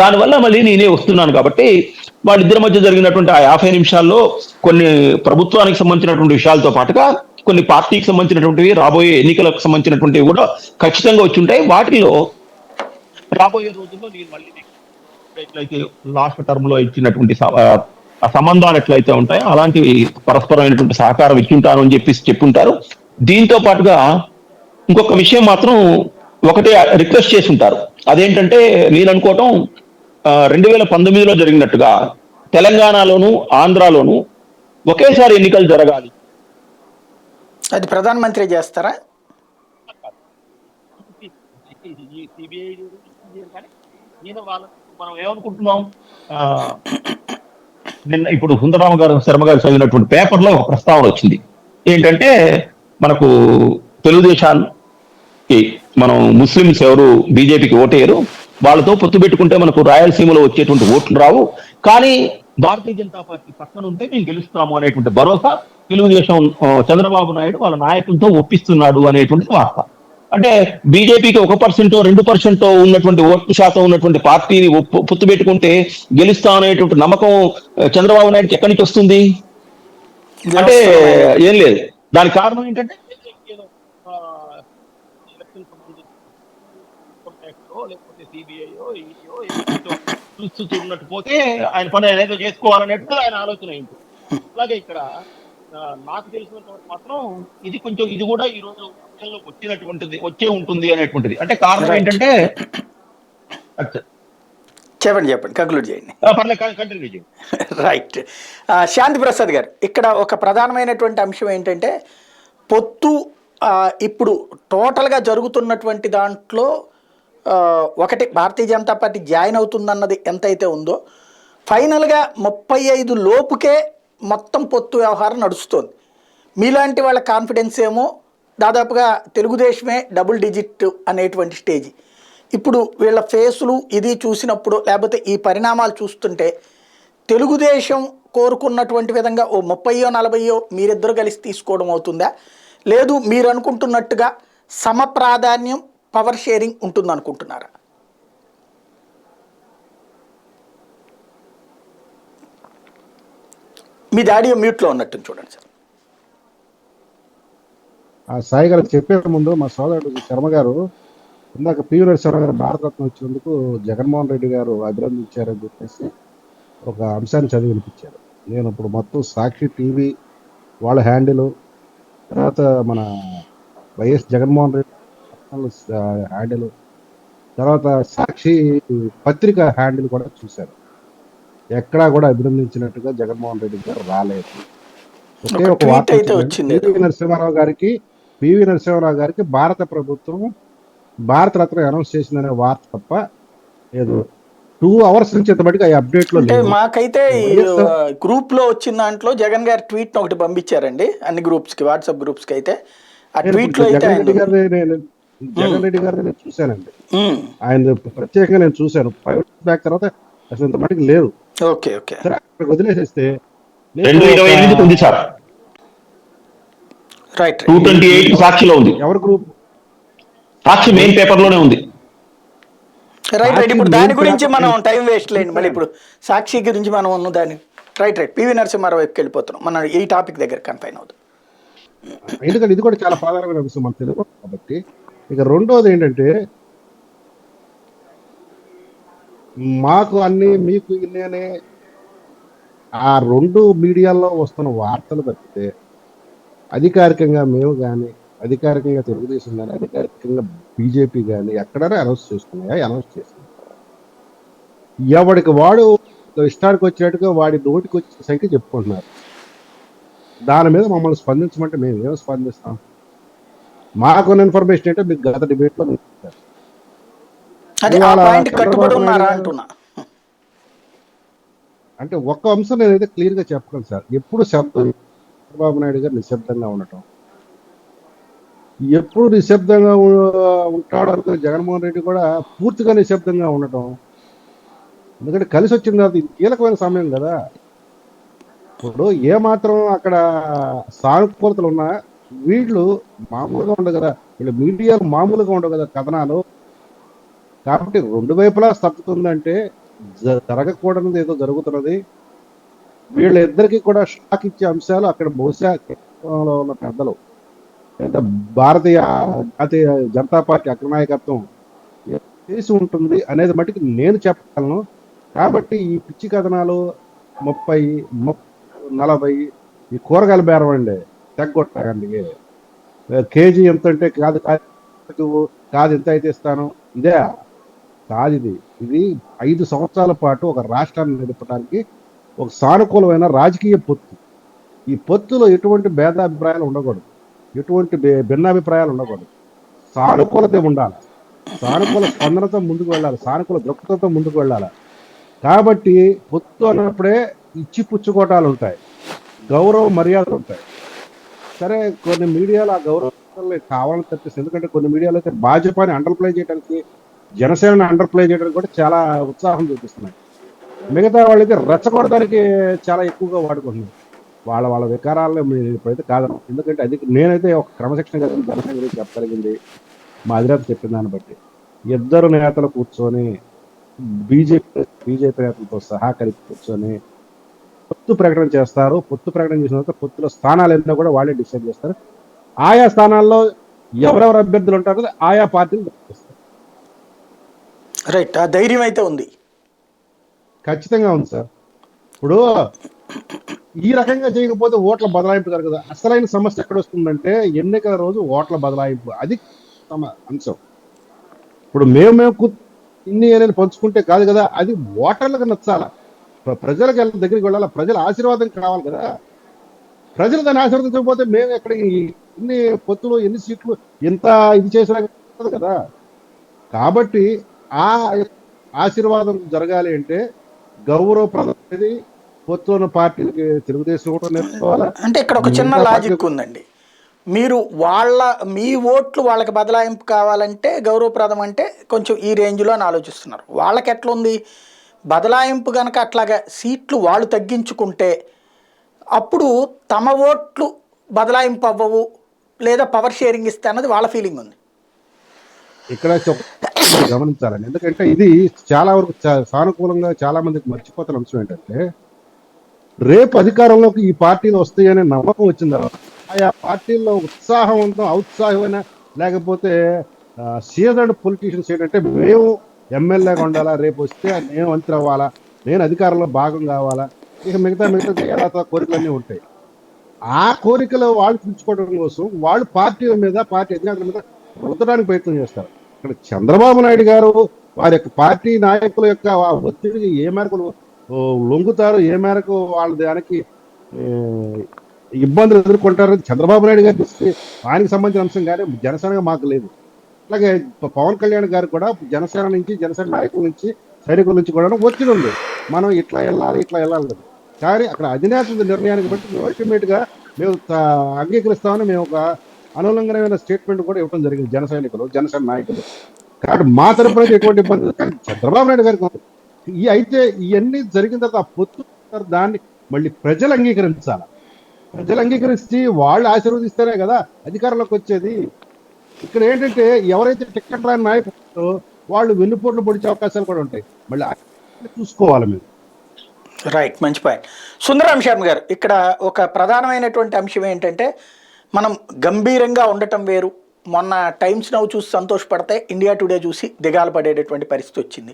E: దానివల్ల మళ్ళీ నేనే వస్తున్నాను కాబట్టి వాళ్ళిద్దరి మధ్య జరిగినటువంటి ఆ 50 నిమిషాల్లో కొన్ని ప్రభుత్వానికి సంబంధించినటువంటి విషయాలతో పాటుగా కొన్ని పార్టీకి సంబంధించినటువంటివి, రాబోయే ఎన్నికలకు సంబంధించినటువంటివి కూడా ఖచ్చితంగా వచ్చి ఉంటాయి. వాటిలో రాబోయే రోజుల్లో నేను మళ్ళీ ఎట్లయితే లాస్ట్ టర్మ్ లో ఇచ్చినటువంటి ఆ సంబంధాలు ఎట్లయితే ఉంటాయో అలాంటి పరస్పరమైనటువంటి సహకారం ఇచ్చుంటాను అని చెప్పుంటారు. దీంతో పాటుగా ఇంకొక విషయం మాత్రం ఒకటే రిక్వెస్ట్ చేసి ఉంటారు. అదేంటంటే నేను అనుకోవటం 2019లో జరిగినట్టుగా తెలంగాణలోను ఆంధ్రాలోను ఒకేసారి ఎన్నికలు జరగాలి.
A: అది ప్రధానమంత్రి చేస్తారా?
E: మనం ఏమనుకుంటున్నాం, నిన్న ఇప్పుడు సుందరరామ గారు శర్మ గారు చదివినటువంటి పేపర్లో ఒక ప్రస్తావన వచ్చింది. ఏంటంటే మనకు తెలుగుదేశానికి మనం ముస్లింస్ ఎవరు బీజేపీకి ఓటేయరు, వాళ్ళతో పొత్తు పెట్టుకుంటే మనకు రాయలసీమలో వచ్చేటువంటి ఓట్లు రావు, కానీ భారతీయ జనతా పార్టీ పక్కన ఉంటే మేము గెలుస్తాము అనేటువంటి భరోసా తెలుగుదేశం చంద్రబాబు నాయుడు వాళ్ళ నాయకులతో ఒప్పిస్తున్నాడు అనేటువంటి వార్త. అంటే బీజేపీకి 1%, 2% ఉన్నటువంటి ఓటు శాతం ఉన్నటువంటి పార్టీని పొత్తు పెట్టుకుంటే గెలుస్తా అనేటువంటి నమ్మకం చంద్రబాబు నాయుడుకి ఎక్కడి నుంచి వస్తుంది? అంటే ఏం లేదు. దానికి కారణం ఏంటంటే లేకపోతే సిబిఐయో చూస్తున్నట్టు పోతే ఆయన పని ఏదో చేసుకోవాలనేట్టు ఆయన ఆలోచన అయింది. అలాగే ఇక్కడ నాకు తెలిసినంత వరకు మాత్రం ఇది కూడా ఈ రోజు వచ్చే ఉంటుంది అనేటువంటిది. అంటే కారణం ఏంటంటే
A: చెప్పండి కంక్లూడ్ చేయండి.
E: కంటిన్యూ చేయండి.
A: రైట్. శాంతి ప్రసాద్ గారు, ఇక్కడ ఒక ప్రధానమైనటువంటి అంశం ఏంటంటే పొత్తు ఇప్పుడు టోటల్గా జరుగుతున్నటువంటి దాంట్లో ఒకటి భారతీయ జనతా పార్టీ జాయిన్ అవుతుందన్నది ఎంతైతే ఉందో, ఫైనల్గా 35 లోపుకే మొత్తం పొత్తు వ్యవహారం నడుస్తుంది. మీలాంటి వాళ్ళ కాన్ఫిడెన్స్ ఏమో దాదాపుగా తెలుగుదేశమే డబుల్ డిజిట్ అనేటువంటి స్టేజ్. ఇప్పుడు వీళ్ళ ఫేసులు ఇది చూసినప్పుడు లేకపోతే ఈ పరిణామాలు చూస్తుంటే తెలుగుదేశం కోరుకున్నటువంటి విధంగా ఓ 30-40 మీరిద్దరు కలిసి తీసుకోవడం అవుతుందా, లేదు మీరు అనుకుంటున్నట్టుగా సమ ప్రాధాన్యం పవర్ షేరింగ్ ఉంటుంది అనుకుంటున్నారా? మీ ఆడియో మ్యూట్లో ఉన్నట్టు చూడండి సార్.
B: సాయి గారు చెప్పే ముందు మా సోదరుడు శర్మ గారు ఇందాక పివి నరసింహారావు గారు భారతరత్న వచ్చినందుకు జగన్మోహన్ రెడ్డి గారు అభినందించారని చెప్పేసి ఒక అంశాన్ని చదివి వినిపించారు. నేను ఇప్పుడు మొత్తం సాక్షి టీవీ వాళ్ళ హ్యాండిల్, తర్వాత మన వైఎస్ జగన్మోహన్ రెడ్డి హ్యాండిల్, తర్వాత సాక్షి పత్రిక హ్యాండిల్ కూడా చూశారు. ఎక్కడా కూడా అభినందించినట్టుగా జగన్మోహన్ రెడ్డి గారు రాలేదు. ఒకే ఒక వార్త పివి నరసింహారావు గారికి భారత ప్రభుత్వం భారతరత్న అనౌన్స్ చేసిందనే వార్త తప్ప ఏదో 2 hours నుంచి ఇంతమటికి ఆ అప్డేట్ లో లేదు.
A: మాకైతే గ్రూప్ లో వచ్చిన దాంట్లో జగన్ గారి ట్వీట్ ఒకటి పంపించారండి అన్ని గ్రూప్స్ కి, వాట్సాప్ గ్రూప్స్ కి. అయితే ఆ ట్వీట్ లో
B: జగన్ రెడ్డి గారిని నేను చూశానండి. ఆయన ప్రత్యేకంగా నేను చూశాను. 5 days బ్యాక్ తర్వాత అసలు ఇంత మటుకు లేదు.
A: ఓకే
B: అక్కడికి వదిలేసేస్తే
E: 228 ఉంది సార్.
A: రైట్.
E: 228 సాక్షిలో ఉంది.
B: ఎవరి గ్రూప్?
E: సాక్షి మెయిన్ పేపర్ లోనే ఉంది.
A: రైట్. ఇప్పుడు దాని గురించి మనం టైం వేస్ట్ లేండి. మళ్ళీ ఇప్పుడు సాక్షి గురించి మనం ఉన్న దాన్ని రైట్ పివి నరసింహారావు వైపుకి వెళ్ళిపోతున్నాం. మనం ఈ టాపిక్ దగ్గర కన్ఫైన్ అవుతాం.
B: ఎందుకంటే ఇది కూడా చాలా ప్రధానమైన అంశం మన తెలుగు కాబట్టి. ఇక రెండోది ఏంటంటే మాకు అన్ని మీకు ఇన్ని అనే ఆ 2 మీడియాల్లో వస్తున్న వార్తలు తప్పితే అధికారికంగా మేము గాని, అధికారికంగా తెలుగుదేశం గాని, అధికారికంగా బీజేపీ గాని ఎక్కడైనా అనౌన్స్ చేసుకున్నాయా? అనౌన్స్ చేసింది. ఎవడికి వాడు ఇష్టానికి వచ్చినట్టుగా వాడి నోటికొచ్చిన సంఖ్య చెప్పుకుంటున్నారు. దాని మీద మమ్మల్ని స్పందించమంటే మేము ఏం స్పందిస్తాం? మాకున్న ఇన్ఫర్మేషన్ ఏంటో మీకు గత డిబేట్‌లో మీకు చెప్పాను.
A: అదే ఆ
B: ఇవాళ
A: పాయింట్ కట్టుబడి
B: చంద్రబాబు నాయుడు
A: ఉన్నారా
B: గారు
A: అంటున్నా.
B: అంటే ఒక్క అంశం నేనైతే క్లియర్‌గా చెప్పగలను సార్. ఎప్పుడు చంద్రబాబు నాయుడు గారు నిశ్శబ్దంగా ఉండటం. ఎప్పుడు నిశ్శబ్దంగా ఉంటాడు అనుకున్న జగన్మోహన్ రెడ్డి కూడా పూర్తిగా నిశ్శబ్దంగా ఉండటం. ఎందుకంటే కలిసి వచ్చిన తర్వాత ఇది కీలకమైన సమయం కదా! ఇప్పుడు ఏమాత్రం అక్కడ సానుకూలతలు ఉన్నా వీళ్ళు మామూలుగా ఉండవు కదా! వీళ్ళ మీడియాలు మామూలుగా ఉండవు కదా కథనాలు. కాబట్టి 2 వైపులా తప్పుతుందంటే జరగకూడనిది ఏదో జరుగుతున్నది. వీళ్ళిద్దరికీ కూడా షాక్ ఇచ్చే అంశాలు అక్కడ బహుశా కేంద్రంలో ఉన్న పెద్దలు లేదా భారతీయ జాతీయ జనతా పార్టీ అగ్రనాయకత్వం చేసి ఉంటుంది అనేది మటుకు నేను చెప్పగలను. కాబట్టి ఈ పిచ్చి కథనాలు 30, 40 ఈ కూరగాయల బేరం అండి తెగొట్టండి. కేజీ ఎంత అంటే కాదు కాదు ఎంత అయితే ఇస్తాను ఇదే కాదు ఇది. ఇది 5 సంవత్సరాల పాటు ఒక రాష్ట్రాన్ని నడపడానికి ఒక సానుకూలమైన రాజకీయ పొత్తు. ఈ పొత్తులో ఎటువంటి భేదాభిప్రాయాలు ఉండకూడదు. ఎటువంటి భిన్నాభిప్రాయాలు ఉండకూడదు. సానుకూలత ఉండాలి. సానుకూల స్పందనతో ముందుకు వెళ్ళాలి. సానుకూల దృక్పథంతో ముందుకు వెళ్ళాలి. కాబట్టి పొత్తు అన్నప్పుడే ఇచ్చి పుచ్చుకోటాలు ఉంటాయి. గౌరవ మర్యాదలు ఉంటాయి. సరే కొన్ని మీడియాలు ఆ గౌరవాలు కావాలని తప్పిస్తుంది. ఎందుకంటే కొన్ని మీడియాలో అయితే భాజపాని అండర్ ప్లే చేయడానికి జనసేనని అండర్ ప్లే చేయడానికి కూడా చాలా ఉత్సాహం చూపిస్తున్నాయి. మిగతా వాళ్ళకి రెచ్చగొడడానికి చాలా ఎక్కువగా వాడుకుంటున్నారు. వాళ్ళ వికారాలను మీరు ఇప్పుడైతే కాదు. ఎందుకంటే అది నేనైతే ఒక క్రమశిక్షణ కలిగిన జనసేన గురించి చెప్పగలిగింది మా అధినేత చెప్పిన దాన్ని బట్టి. ఇద్దరు నేతలు కూర్చొని బీజేపీ నేతలతో సహా కలిపి కూర్చొని పొత్తు ప్రకటన చేస్తారు. పొత్తు ప్రకటన చేసిన తర్వాత పొత్తులో స్థానాలు ఎన్నో కూడా వాళ్ళే డిసైడ్ చేస్తారు. ఆయా స్థానాల్లో ఎవరెవరు అభ్యర్థులు ఉంటారో ఆయా పార్టీలు చేస్తారు.
A: రైట్, ఆ ధైర్యం అయితే ఉంది.
B: ఖచ్చితంగా ఉంది సార్. ఇప్పుడు ఈ రకంగా చేయకపోతే ఓట్ల బదలాయింపు జరగదు. అసలైన సమస్య ఎక్కడ వస్తుందంటే ఎన్నికల రోజు ఓట్ల బదలాయింపు. అది అంశం. ఇప్పుడు మేము ఇన్ని అనేది పంచుకుంటే కాదు కదా, అది ఓటర్లకు నచ్చాల. ప్రజలకు దగ్గరికి వెళ్ళాలి. ప్రజల ఆశీర్వాదం కావాలి కదా. ప్రజలు దాన్ని ఆశీర్వదించకపోతే మేము ఎక్కడ ఎన్ని పొత్తులు ఎన్ని సీట్లు ఎంత ఇది చేసినా కదా. కాబట్టి ఆ ఆశీర్వాదం జరగాలి అంటే గౌరవప్రదమైనది పొత్తు ఉన్న పార్టీలకి తెలుగుదేశం కూడా నేర్చుకోవాలి.
A: అంటే ఇక్కడ ఒక చిన్న లాజిక్ ఉందండి. మీరు మీ ఓట్లు వాళ్ళకి బదలాయింపు కావాలంటే గౌరవప్రదం అంటే కొంచెం ఈ రేంజ్లో అని ఆలోచిస్తున్నారు. వాళ్ళకి ఎట్లుంది బదలాయింపు కనుక అట్లాగా సీట్లు వాళ్ళు తగ్గించుకుంటే అప్పుడు తమ ఓట్లు బదలాయింపు అవ్వవు లేదా పవర్ షేరింగ్ ఇస్తే అన్నది వాళ్ళ ఫీలింగ్ ఉంది.
B: ఇక్కడ గమనించాలండి. ఎందుకంటే ఇది చాలా వరకు సానుకూలంగా చాలా మందికి మర్చిపోతున్న అంశం ఏంటంటే రేపు అధికారంలోకి ఈ పార్టీలు వస్తాయనే నమ్మకం వచ్చిన తర్వాత ఆయా పార్టీల్లో ఉత్సాహవంతం ఔత్సాహమైన లేకపోతే సీజన్డ్ పొలిటీషియన్స్ ఏంటంటే మేము ఎమ్మెల్యేగా ఉండాలా, రేపు వస్తే నేను మంత్రి అవ్వాలా, నేను అధికారంలో భాగం కావాలా, ఇక మిగతా యథాతథ కోరికలన్నీ ఉంటాయి. ఆ కోరికలు వాళ్ళు తీర్చుకోవడం కోసం వాళ్ళు పార్టీల మీద పార్టీ అధికారుల మీద రుద్దడానికి ప్రయత్నం చేస్తారు. ఇక్కడ చంద్రబాబు నాయుడు గారు వారి యొక్క పార్టీ నాయకుల యొక్క ఒత్తిడికి ఏ మేరకు లొంగుతారు, ఏ మేరకు వాళ్ళ దానికి ఇబ్బందులు ఎదుర్కొంటారు చంద్రబాబు నాయుడు గారి ఆయనకు సంబంధించిన అంశం కానీ జనసేనగా మాకు లేదు. అలాగే పవన్ కళ్యాణ్ గారు కూడా జనసేన నుంచి జనసేన నాయకుల నుంచి సైనికుల నుంచి కూడా ఒత్తిడి ఉంది. మనం ఇట్లా వెళ్ళాలి కానీ అక్కడ అధినేత నిర్ణయానికి బట్టి అల్టిమేట్ గా మేము అంగీకరిస్తామని మేము ఒక అనులంఘనమైన స్టేట్మెంట్ కూడా ఇవ్వడం జరిగింది జన సైనికులు జనసేన నాయకులు. కాబట్టి మా తరపున ఎటువంటి ఇబ్బంది కానీ చంద్రబాబు నాయుడు గారికి అయితే ఇవన్నీ జరిగిన తర్వాత ఆ పొత్తు దాన్ని మళ్ళీ ప్రజలు అంగీకరించాలి. ప్రజలు అంగీకరించి వాళ్ళు ఆశీర్వదిస్తేనే కదా అధికారంలోకి వచ్చేది. ఇక్కడ ఏంటంటే ఎవరైతే టికెట్ రాని నాయకులు వాళ్ళు వెన్నుపోట్లు పొడిచే అవకాశాలు కూడా ఉంటాయి. మళ్ళీ చూసుకోవాలి మీరు.
A: రైట్, మంచి పాయింట్. సుందరరాం శర్మ గారు, ఇక్కడ ఒక ప్రధానమైనటువంటి అంశం ఏంటంటే మనం గంభీరంగా ఉండటం వేరు. మొన్న టైమ్స్ నౌ చూసి సంతోషపడితే ఇండియా టుడే చూసి దిగాలు పడేటటువంటి పరిస్థితి వచ్చింది.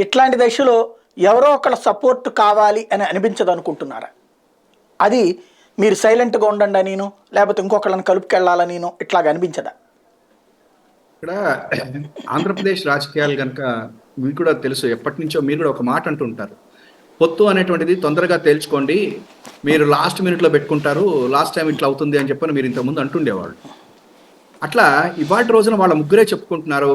A: ఇట్లాంటి దశలో ఎవరో ఒకళ్ళ సపోర్ట్ కావాలి అని అనిపించదు అనుకుంటున్నారా? అది మీరు సైలెంట్గా ఉండండి నేను, లేకపోతే ఇంకొకళ్ళని కలుపుకెళ్ళాలనినో ఇట్లాగ అనిపించదా?
C: ఇక్కడ ఆంధ్రప్రదేశ్ రాజకీయాలు కనుక మీకు కూడా తెలుసు, ఎప్పటి నుంచో మీరు కూడా ఒక మాట అంటుంటారు, పొత్తు అనేటువంటిది తొందరగా తేల్చుకోండి, మీరు లాస్ట్ మినిట్లో పెట్టుకుంటారు, లాస్ట్ టైం ఇట్లా అవుతుంది అని చెప్పని మీరు ఇంతకుముందు అంటుండేవాళ్ళు. అట్లా ఇవాళ రోజున వాళ్ళ ముగ్గురే చెప్పుకుంటున్నారు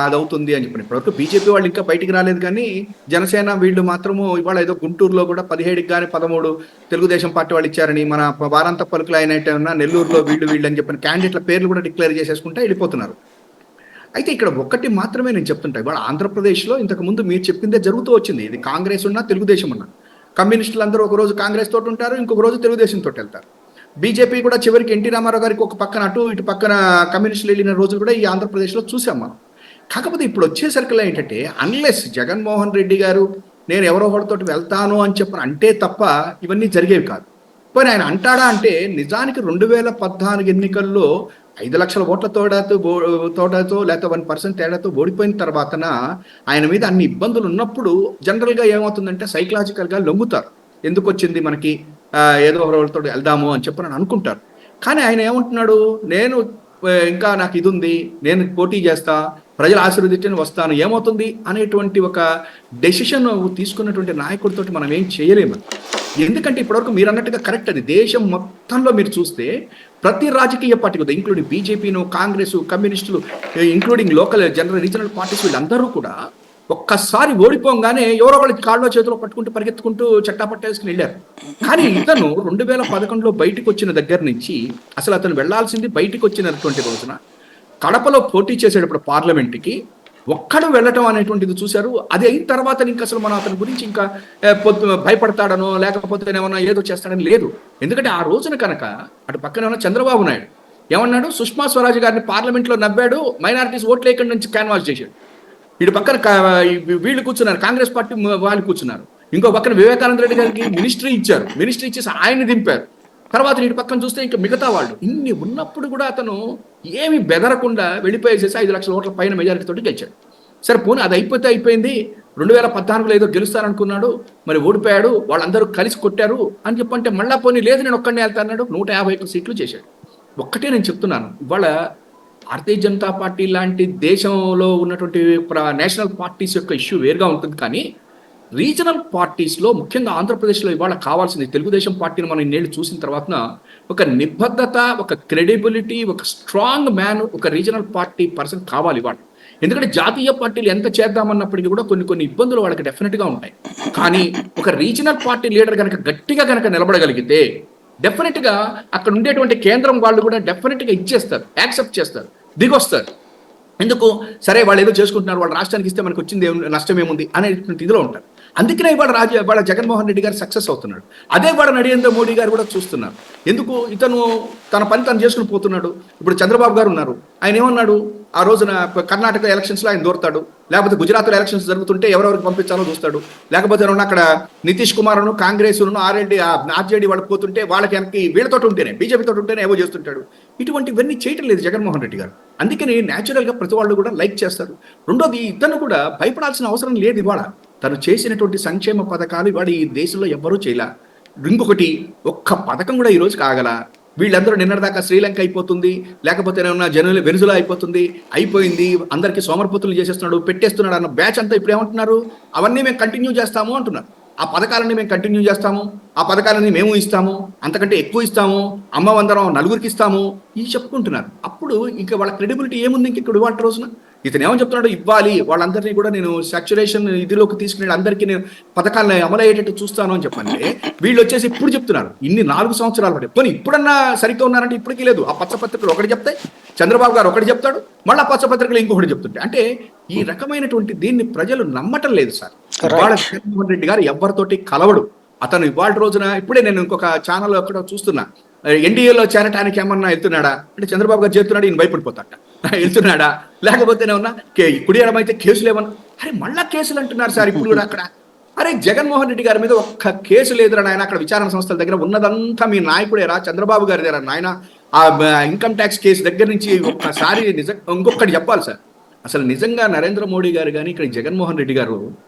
C: అది అవుతుంది అని చెప్పి. ఇప్పటివరకు బీజేపీ వాళ్ళు ఇంకా బయటికి రాలేదు, కానీ జనసేన వీళ్ళు మాత్రము ఇవాళ ఏదో గుంటూరులో కూడా 17కి కానీ 13 తెలుగుదేశం పార్టీ వాళ్ళు ఇచ్చారని, మన వారాంత పలుకులు అయినట్టు నెల్లూరులో వీళ్ళు అని చెప్పిన క్యాండిడేట్ల పేర్లు కూడా డిక్లేర్ చేసేసుకుంటే వెళ్ళిపోతున్నారు. అయితే ఇక్కడ ఒక్కటి మాత్రమే నేను చెప్తుంటా, ఇవాళ ఆంధ్రప్రదేశ్లో ఇంతకు ముందు మీరు చెప్పిందే జరుగుతూ వచ్చింది. ఇది కాంగ్రెస్ ఉన్నా తెలుగుదేశం ఉన్నా కమ్యూనిస్టులు అందరూ ఒక రోజు కాంగ్రెస్ తోటి ఉంటారు, ఇంకొక రోజు తెలుగుదేశం తోటి వెళ్తారు. బీజేపీ కూడా చివరికి ఎన్టీ రామారావు గారికి ఒక పక్కన అటు ఇటు పక్కన కమ్యూనిస్టులు వెళ్ళిన రోజులు కూడా ఈ ఆంధ్రప్రదేశ్లో చూసాం మనం. కాకపోతే ఇప్పుడు వచ్చేసరికల్లా ఏంటంటే, అన్లెస్ జగన్మోహన్ రెడ్డి గారు నేను ఎవరో ఒకరితోటి వెళ్తాను అని చెప్పని అంటే తప్ప ఇవన్నీ జరిగేవి కాదు. పోనీ ఆయన అంటాడా అంటే, నిజానికి 2014 ఎన్నికల్లో 5 లక్షల ఓట్ల తోటతో లేకపోతే 1% తేడాతో ఓడిపోయిన తర్వాతన ఆయన మీద అన్ని ఇబ్బందులు ఉన్నప్పుడు జనరల్గా ఏమవుతుందంటే సైకలాజికల్గా లొంగుతారు. ఎందుకు వచ్చింది మనకి, ఏదో ఒకరితో వెళ్దాము అని చెప్పని అనుకుంటారు. కానీ ఆయన ఏమంటున్నాడు, నేను ఇంకా నాకు ఇది ఉంది, నేను పోటీ చేస్తా, ప్రజలు ఆశీర్వదించని వస్తాను, ఏమవుతుంది అనేటువంటి ఒక డెసిషన్ తీసుకున్నటువంటి నాయకుడితో మనం ఏం చేయలేము. ఎందుకంటే ఇప్పటివరకు మీరు అన్నట్టుగా కరెక్ట్, అది దేశం మొత్తంలో మీరు చూస్తే ప్రతి రాజకీయ పార్టీ కూడా, ఇంక్లూడింగ్ బీజేపీను, కాంగ్రెస్, కమ్యూనిస్టులు, including local general regional parties, వీళ్ళందరూ కూడా ఒక్కసారి ఓడిపోగానే ఎవరో ఒకళ్ళకి కాళ్ళలో చేతిలో పట్టుకుంటూ పరిగెత్తుకుంటూ చట్టాపట్టేసుకుని వెళ్ళారు. కానీ ఇతను 2011లో బయటకు వచ్చిన దగ్గర నుంచి అసలు అతను వెళ్లాల్సింది, బయటకు వచ్చినటువంటి రోజున కడపలో పోటీ చేసేటప్పుడు పార్లమెంట్కి ఒక్కడు వెళ్ళటం అనేటువంటిది చూశారు. అది అయిన తర్వాత ఇంకా అసలు మనం అతని గురించి ఇంకా భయపడతాడనో లేకపోతే ఏమన్నా ఏదో చేస్తాడని లేదు. ఎందుకంటే ఆ రోజున కనుక అటు పక్కన ఉన్న చంద్రబాబు నాయుడు ఏమన్నాడు, సుష్మా స్వరాజ్ గారిని పార్లమెంట్లో నవ్వాడు, మైనారిటీస్ ఓట్లు లేకుండా నుంచి క్యాన్వాస్ చేశాడు. ఇటు పక్కన వీళ్ళు కూర్చున్నారు, కాంగ్రెస్ పార్టీ వాళ్ళు కూర్చున్నారు. ఇంకో పక్కన వివేకానంద రెడ్డి గారికి మినిస్ట్రీ ఇచ్చారు, మినిస్ట్రీ ఇచ్చేసి ఆయన్ని దింపారు. తర్వాత ఇటు పక్కన చూస్తే ఇంకా మిగతా వాళ్ళు ఇన్ని ఉన్నప్పుడు కూడా అతను ఏమి బెదరకుండా వెళ్ళిపోయేసేసి 5 లక్షల ఓట్ల పైన మెజారిటీతో గెలిచాడు. సరే పోనీ అది అయిపోయింది. 2014లో ఏదో గెలుస్తారనుకున్నాడు, మరి ఓడిపోయాడు, వాళ్ళందరూ కలిసి కొట్టారు అని చెప్పంటే మళ్ళా పోనీ లేదు నేను ఒక్కడినే వెళ్తాన్నాడు, 151 సీట్లు చేశాడు. ఒక్కటే నేను చెప్తున్నాను, ఇవాళ భారతీయ జనతా పార్టీ లాంటి దేశంలో ఉన్నటువంటి నేషనల్ పార్టీస్ యొక్క ఇష్యూ వేరుగా ఉంటుంది, కానీ రీజనల్ పార్టీస్లో ముఖ్యంగా ఆంధ్రప్రదేశ్లో ఇవాళ కావాల్సింది, తెలుగుదేశం పార్టీని మనం ఇన్నేళ్ళు చూసిన తర్వాత ఒక నిబద్ధత, ఒక క్రెడిబిలిటీ, ఒక స్ట్రాంగ్ మ్యాన్, ఒక రీజనల్ పార్టీ పర్సన్ కావాలి ఇవాళ. ఎందుకంటే జాతీయ పార్టీలు ఎంత చేద్దామన్నప్పటికీ కూడా కొన్ని ఇబ్బందులు వాళ్ళకి డెఫినెట్గా ఉంటాయి. కానీ ఒక రీజనల్ పార్టీ లీడర్ కనుక గట్టిగా కనుక నిలబడగలిగితే డెఫినెట్గా అక్కడ ఉండేటువంటి కేంద్రం వాళ్ళు కూడా డెఫినెట్గా ఇచ్చేస్తారు, యాక్సెప్ట్ చేస్తారు, దిగొస్తారు. ఎందుకు, సరే వాళ్ళు ఏదో చేసుకుంటున్నారు, వాళ్ళ రాష్ట్రానికి ఇస్తే మనకు వచ్చింది నష్టం ఏముంది అనేటువంటి ఇదిలో ఉంటారు. అందుకనే ఇవాళ జగన్మోహన్ రెడ్డి గారు సక్సెస్ అవుతున్నాడు. అదే వాళ్ళ నరేంద్ర మోడీ గారు కూడా చూస్తున్నారు. ఎందుకు, ఇతను తన పని తను చేసుకుని పోతున్నాడు. ఇప్పుడు చంద్రబాబు గారు ఉన్నారు, ఆయన ఏమన్నాడు, ఆ రోజున కర్ణాటక ఎలక్షన్స్లో ఆయన దూరతాడు, లేకపోతే గుజరాత్లో ఎలక్షన్స్ జరుగుతుంటే ఎవరెవరికి పంపించాలో చూస్తాడు, లేకపోతే అక్కడ నితీష్ కుమార్ను కాంగ్రెస్ ఆర్జేడీ వాళ్ళకి పోతుంటే వాళ్ళకి వెనక్కి వీళ్ళతో ఉంటేనే, బీజేపీతో ఉంటేనే ఏవో చేస్తుంటాడు. ఇటువంటివన్నీ చేయటం లేదు జగన్మోహన్ రెడ్డి గారు. అందుకని న్యాచురల్గా ప్రతి వాళ్ళు కూడా లైక్ చేస్తారు. రెండోది, ఇతను కూడా భయపడాల్సిన అవసరం లేదు. ఇవాళ తను చేసినటువంటి సంక్షేమ పథకాలు ఇవాళ ఈ దేశంలో ఎవ్వరూ చేయలే. ఇంకొకటి, ఒక్క పథకం కూడా ఈరోజు కాగల. వీళ్ళందరూ నిన్నటిదాకా శ్రీలంక అయిపోతుంది, లేకపోతే వెనుజులా అయిపోయింది, అందరికీ సోమరపోతులు చేసేస్తున్నాడు, పెట్టేస్తున్నాడు అన్న బ్యాచ్ అంతా ఇప్పుడు ఏమంటున్నారు, అవన్నీ మేము కంటిన్యూ చేస్తాము అంటున్నారు. ఆ పథకాలన్నీ మేము కంటిన్యూ చేస్తాము, ఆ పథకాలన్నీ మేము ఇస్తాము, అంతకంటే ఎక్కువ ఇస్తాము, అమ్మవందరం నలుగురికి ఇస్తాము, ఇవి చెప్పుకుంటున్నారు. అప్పుడు ఇంకా వాళ్ళ క్రెడిబిలిటీ ఏముంది ఇంక ఇక్కడ ఇవాళ రోజున? ఇతను ఏమని చెప్తున్నాడు, ఇవ్వాలి, వాళ్ళందరినీ కూడా నేను సాచ్యురేషన్ ఇదిలోకి తీసుకునే అందరికీ నేను పథకాలను అమలయ్యేటట్టు చూస్తాను అని చెప్పండి. వీళ్ళు వచ్చేసి ఇప్పుడు చెప్తున్నారు, ఇన్ని 4 సంవత్సరాలు పడి పోనీ ఇప్పుడన్నా సరిగ్గా ఉన్నారంటే ఇప్పటికీ లేదు. ఆ పచ్చపత్రికలు ఒకటి చెప్తాయి, చంద్రబాబు గారు ఒకటి చెప్తాడు, మళ్ళీ పచ్చపత్రికలు ఇంకొకటి చెప్తుంటే, అంటే ఈ రకమైనటువంటి దీన్ని ప్రజలు నమ్మటం లేదు సార్. ఇవాళ జగన్మోహన్ రెడ్డి గారు ఎవరితోటి కలవడు. అతను ఇవాళ రోజున ఇప్పుడే నేను ఇంకొక ఛానల్ ఎక్కడ చూస్తున్నా, ఎన్డీఏలో చేరటానికి ఏమన్నా వెళ్తున్నాడా అంటే చంద్రబాబు గారు చేస్తున్నాడు, ఈయన భయపడిపోతాడ, వెళ్తున్నాడా, లేకపోతే ఏమన్నా కుడి ఎడమైతే కేసులు ఏమన్నా, అరే మళ్ళా కేసులు అంటున్నారు సార్ ఇప్పుడు కూడా అక్కడ. అరే జగన్మోహన్ రెడ్డి గారి మీద ఒక్క కేసు లేదురా నాయన, అక్కడ విచారణ సంస్థల దగ్గర ఉన్నదంతా మీ నాయకుడేరా, చంద్రబాబు గారి దగ్గర నాయన. ఆ ఇన్కమ్ ట్యాక్స్ కేసు దగ్గర నుంచి ఒక్కసారి ఇంకొకటి చెప్పాలి సార్, అసలు నిజంగా నరేంద్ర మోడీ గారు కానీ ఇక్కడ జగన్మోహన్ రెడ్డి గారు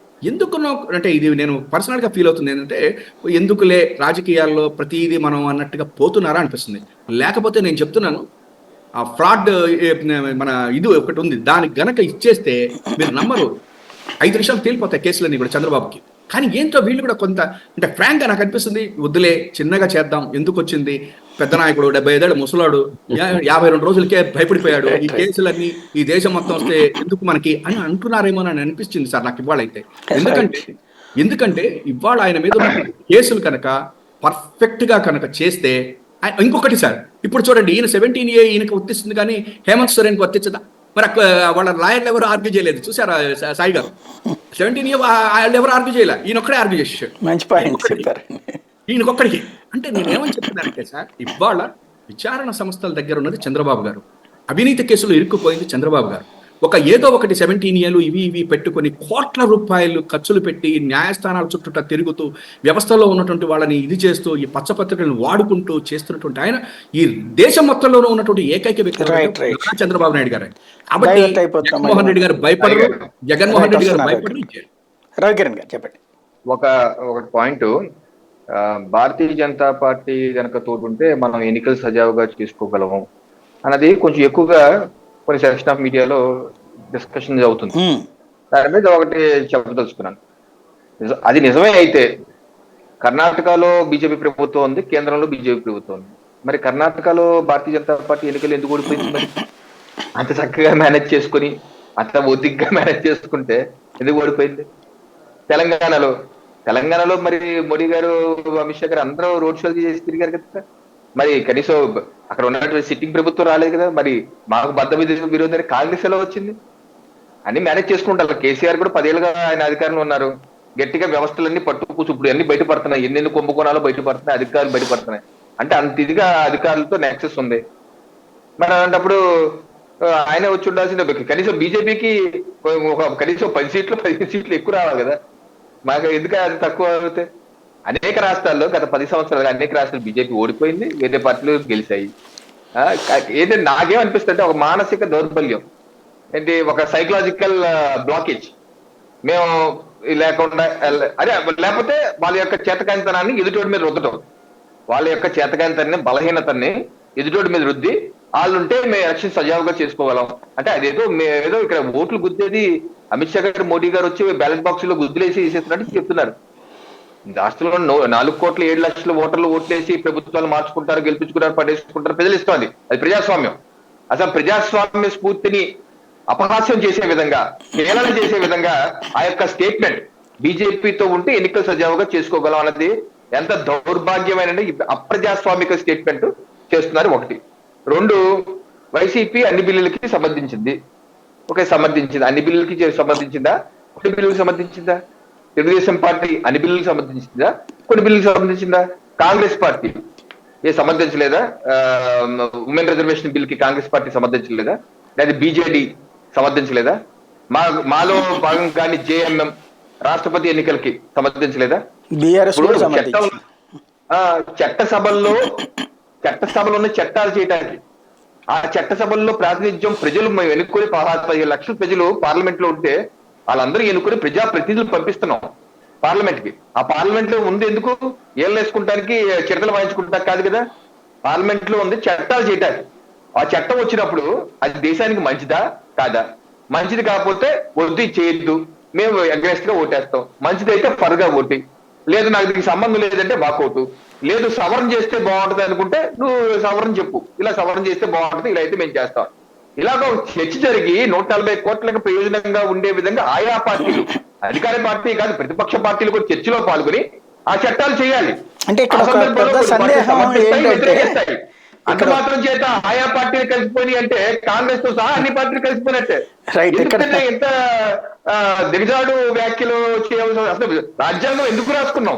C: ఎందుకు అంటే ఇది నేను పర్సనల్గా ఫీల్ అవుతుంది ఏంటంటే ఎందుకులే రాజకీయాల్లో ప్రతిదీ మనం అన్నట్టుగా పోతున్నారా అనిపిస్తుంది. లేకపోతే నేను చెప్తున్నాను ఆ ఫ్రాడ్ మన ఇది ఒకటి ఉంది, దానికి గనక ఇచ్చేస్తే మీరు నమ్మరు, 5 నిమిషాలు తేలిపోతాయి కేసులన్నీ కూడా చంద్రబాబుకి. కానీ ఏంటో వీళ్ళు కూడా కొంత అంటే ఫ్రాంక్గా నాకు అనిపిస్తుంది, వద్దులే చిన్నగా చేద్దాం, ఎందుకు వచ్చింది, పెద్ద నాయకుడు 75 ఏళ్ళ ముసలాడు 52 రోజులకే భయపడిపోయాడు, ఈ కేసులన్నీ ఈ దేశం మొత్తం వస్తే ఎందుకు మనకి అని అంటున్నారేమో అని అనిపిస్తుంది సార్ నాకు ఇవాళైతే. ఎందుకంటే ఇవాళ ఆయన మీద ఉన్న కేసులు కనుక పర్ఫెక్ట్గా కనుక చేస్తే ఇంకొకటి సార్, ఇప్పుడు చూడండి ఈయన 17A ఈయనకి వర్తిస్తుంది కానీ హేమంత్ సోరెన్కి వర్తించదా? మరి వాళ్ళ లాయర్లు ఎవరు ఆర్గ్యూ చేయలేదు చూసారా సాయి గారు? 17A వాళ్ళు ఎవరు ఆర్గ్యూ చేయలే, ఈయన ఒక్కడే ఆర్గ్యూ చేసాడు.
A: మంచి పాయింట్ చెప్పారు.
C: ఈయనకొక్కడికి. అంటే నేనేమని చెప్తున్నానంటే సార్, ఇవాళ విచారణ సంస్థల దగ్గర ఉన్నది చంద్రబాబు గారు, అవినీతి కేసులు ఇరుక్కుపోయింది చంద్రబాబు గారు. ఏదో ఒకటి 17 ఇవి పెట్టుకొని కోట్ల రూపాయలు ఖర్చులు పెట్టి న్యాయస్థానాల చుట్టూ తిరుగుతూ వ్యవస్థలో ఉన్నటువంటి వాళ్ళని ఇది చేస్తూ ఈ పచ్చపత్రికలను వాడుకుంటూ చేస్తున్నటువంటి ఆయన ఈ దేశం మొత్తంలోనూ ఉన్నటువంటి ఏకైక వ్యక్తి చంద్రబాబు నాయుడు గారు. కాబట్టి జగన్మోహన్ రెడ్డి గారు భయపడరు, జగన్మోహన్ రెడ్డి గారు భయపడరు.
A: రవికిరణ్ గారు చెప్పండి.
D: ఒక పాయింట్, భారతీయ జనతా పార్టీ కనుక తోడుంటే మనం ఎన్నికలు సజావుగా చేసుకోగలము అన్నది కొంచెం ఎక్కువగా కొన్ని సెక్షన్ ఆఫ్ మీడియాలో డిస్కషన్ అవుతుంది. దాని మీద ఒకటి చెప్పదలుచుకున్నాను. అది నిజమే అయితే కర్ణాటకలో బీజేపీ ప్రభుత్వం ఉంది, కేంద్రంలో బీజేపీ ప్రభుత్వం ఉంది. మరి కర్ణాటకలో భారతీయ జనతా పార్టీ ఎన్నికలు ఎందుకు ఓడిపోయింది? మరి అంత చక్కగా మేనేజ్ చేసుకుని అంత ఒదిగ్గా మేనేజ్ చేసుకుంటే ఎందుకు ఓడిపోయింది? తెలంగాణలో మరి మోడీ గారు, అమిత్ షా గారు అందరూ రోడ్ షోలు చేసి తిరిగారు కదా. మరి కనీసం అక్కడ ఉన్నటువంటి సిట్టింగ్ ప్రభుత్వం రాలేదు కదా. మరి మాకు బద్ద విరోధాన్ని కాంగ్రెస్ ఎలా వచ్చింది? అన్ని మేనేజ్ చేసుకుంటారు. కేసీఆర్ కూడా 10 ఏళ్ళుగా ఆయన అధికారంలో ఉన్నారు. గట్టిగా వ్యవస్థలన్నీ పట్టుకూచు ఇప్పుడు అన్ని బయటపడుతున్నాయి, ఎన్నెన్ని కుంభకోణాలు బయటపడుతున్నాయి, అధికారులు బయటపడుతున్నాయి. అంటే అంత ఇదిగా అధికారులతో నెక్సెస్ ఉంది. మరి అలాంటప్పుడు ఆయన వచ్చి ఉండాల్సిందే. కనీసం బీజేపీకి కనీసం 10 సీట్లు ఎక్కువ రావాలి కదా. మాకు ఎందుకు అది తక్కువ అవుతాయి? అనేక రాష్ట్రాల్లో గత 10 సంవత్సరాలుగా అనేక రాష్ట్రాలు బీజేపీ ఓడిపోయింది, వేరే పార్టీలు గెలిచాయి. ఏంటంటే నాకేమనిపిస్తుంటే ఒక మానసిక దౌర్బల్యం ఏంటి, ఒక సైకలాజికల్ బ్లాకేజ్ మేము లేకుండా అదే, లేకపోతే వాళ్ళ యొక్క చేతకాంతనాన్ని ఎదుటోడి మీద రుద్దటం, వాళ్ళ యొక్క చేతకాంతాన్ని బలహీనతని ఎదుటోడి మీద రుద్ది వాళ్ళుంటే మేము ఎలక్షన్ సజావుగా చేసుకోగలం. అంటే అదేదో ఏదో ఇక్కడ ఓట్లు గుద్దేది అమిత్ షా గారు, మోడీ గారు వచ్చి బ్యాలెట్ బాక్స్ లో గుద్దులేసి వేసేస్తున్నట్టు చెప్తున్నారు. రాష్ట్రంలో 4 కోట్ల 7 లక్షల ఓటర్లు ఓట్లేసి ప్రభుత్వాలు మార్చుకుంటారు, గెలిపించుకుంటారు, పడేసుకుంటారు, ప్రజలు ఇస్తుంది. అది ప్రజాస్వామ్యం. అసలు ప్రజాస్వామ్య స్ఫూర్తిని అపహాస్యం చేసే విధంగా, హేళన చేసే విధంగా ఆ యొక్క స్టేట్మెంట్ బీజేపీతో ఉంటే ఎన్నికలు సజావుగా చేసుకోగలం అన్నది ఎంత దౌర్భాగ్యమైన అప్రజాస్వామిక స్టేట్మెంట్ చేస్తున్నారు. 1. 2, వైసీపీ అన్ని బిల్లులకి సమర్థించింది. సమర్థించింది. అన్ని బిల్లులకి సమర్థించిందా? కొన్ని బిల్లులకు సమర్థించిందా? తెలుగుదేశం పార్టీ అన్ని బిల్లులకు సమర్థించిందా? కొన్ని బిల్లులకు సమర్థించిందా? కాంగ్రెస్ పార్టీ సమర్థించలేదా? ఉమెన్ రిజర్వేషన్ బిల్ కి కాంగ్రెస్ పార్టీ సమర్థించలేదా? లేదా బీజేడీ సమర్థించలేదా? మాలో భాగంగాని జేఎంఎం రాష్ట్రపతి ఎన్నికలకి సమర్థించలేదా? చట్టసభల్లో ఉన్న చట్టాలు చేయడానికి, ఆ చట్టసభల్లో ప్రాతినిధ్యం ప్రజలు ఎన్నుకొని 15 లక్షల ప్రజలు పార్లమెంట్ లో ఉంటే వాళ్ళందరూ ఎన్నుకొని ప్రజాప్రతినిధులు పంపిస్తున్నాం పార్లమెంట్ కి. ఆ పార్లమెంట్ లో ఉంది ఎందుకు? ఏళ్ళు వేసుకుంటానికి, చిరతలు వాయించుకుంటానికి కాదు కదా. పార్లమెంట్ లో ఉంది చట్టాలు చేయడానికి. ఆ చట్టం వచ్చినప్పుడు అది దేశానికి మంచిదా కాదా? మంచిది కాకపోతే వద్దు, చేయొద్దు, మేము అగ్రెస్ట్ గా ఓటేస్తాం. మంచిదైతే ఫర్గా ఓటి, లేదు నాకు దీనికి సంబంధం లేదంటే వాకౌట్, లేదు సవరణ చేస్తే బాగుంటది అనుకుంటే నువ్వు సవరణ చెప్పు, ఇలా సవరణ చేస్తే బాగుంటది, ఇలా అయితే మేము చేస్తాం. ఇలాగ చర్చ జరిగి 140 కోట్లకు ప్రయోజనంగా ఉండే విధంగా ఆయా పార్టీలు, అధికార పార్టీ కాదు ప్రతిపక్ష పార్టీలు కూడా చర్చలో పాల్గొని ఆ చట్టాలు చేయాలి.
A: అంటే ఇక్కడ
D: వ్యతిరేకిస్తాయి. అంత మాత్రం చేత ఆయా పార్టీలు కలిసిపోయి అంటే కాంగ్రెస్ తో సహా అన్ని పార్టీలు కలిసిపోయినట్టే. ఎందుకంటే ఎంత దిగజాడు వ్యాఖ్యలు చేయవలసిన, అసలు రాజ్యాంగం ఎందుకు రాసుకున్నాం,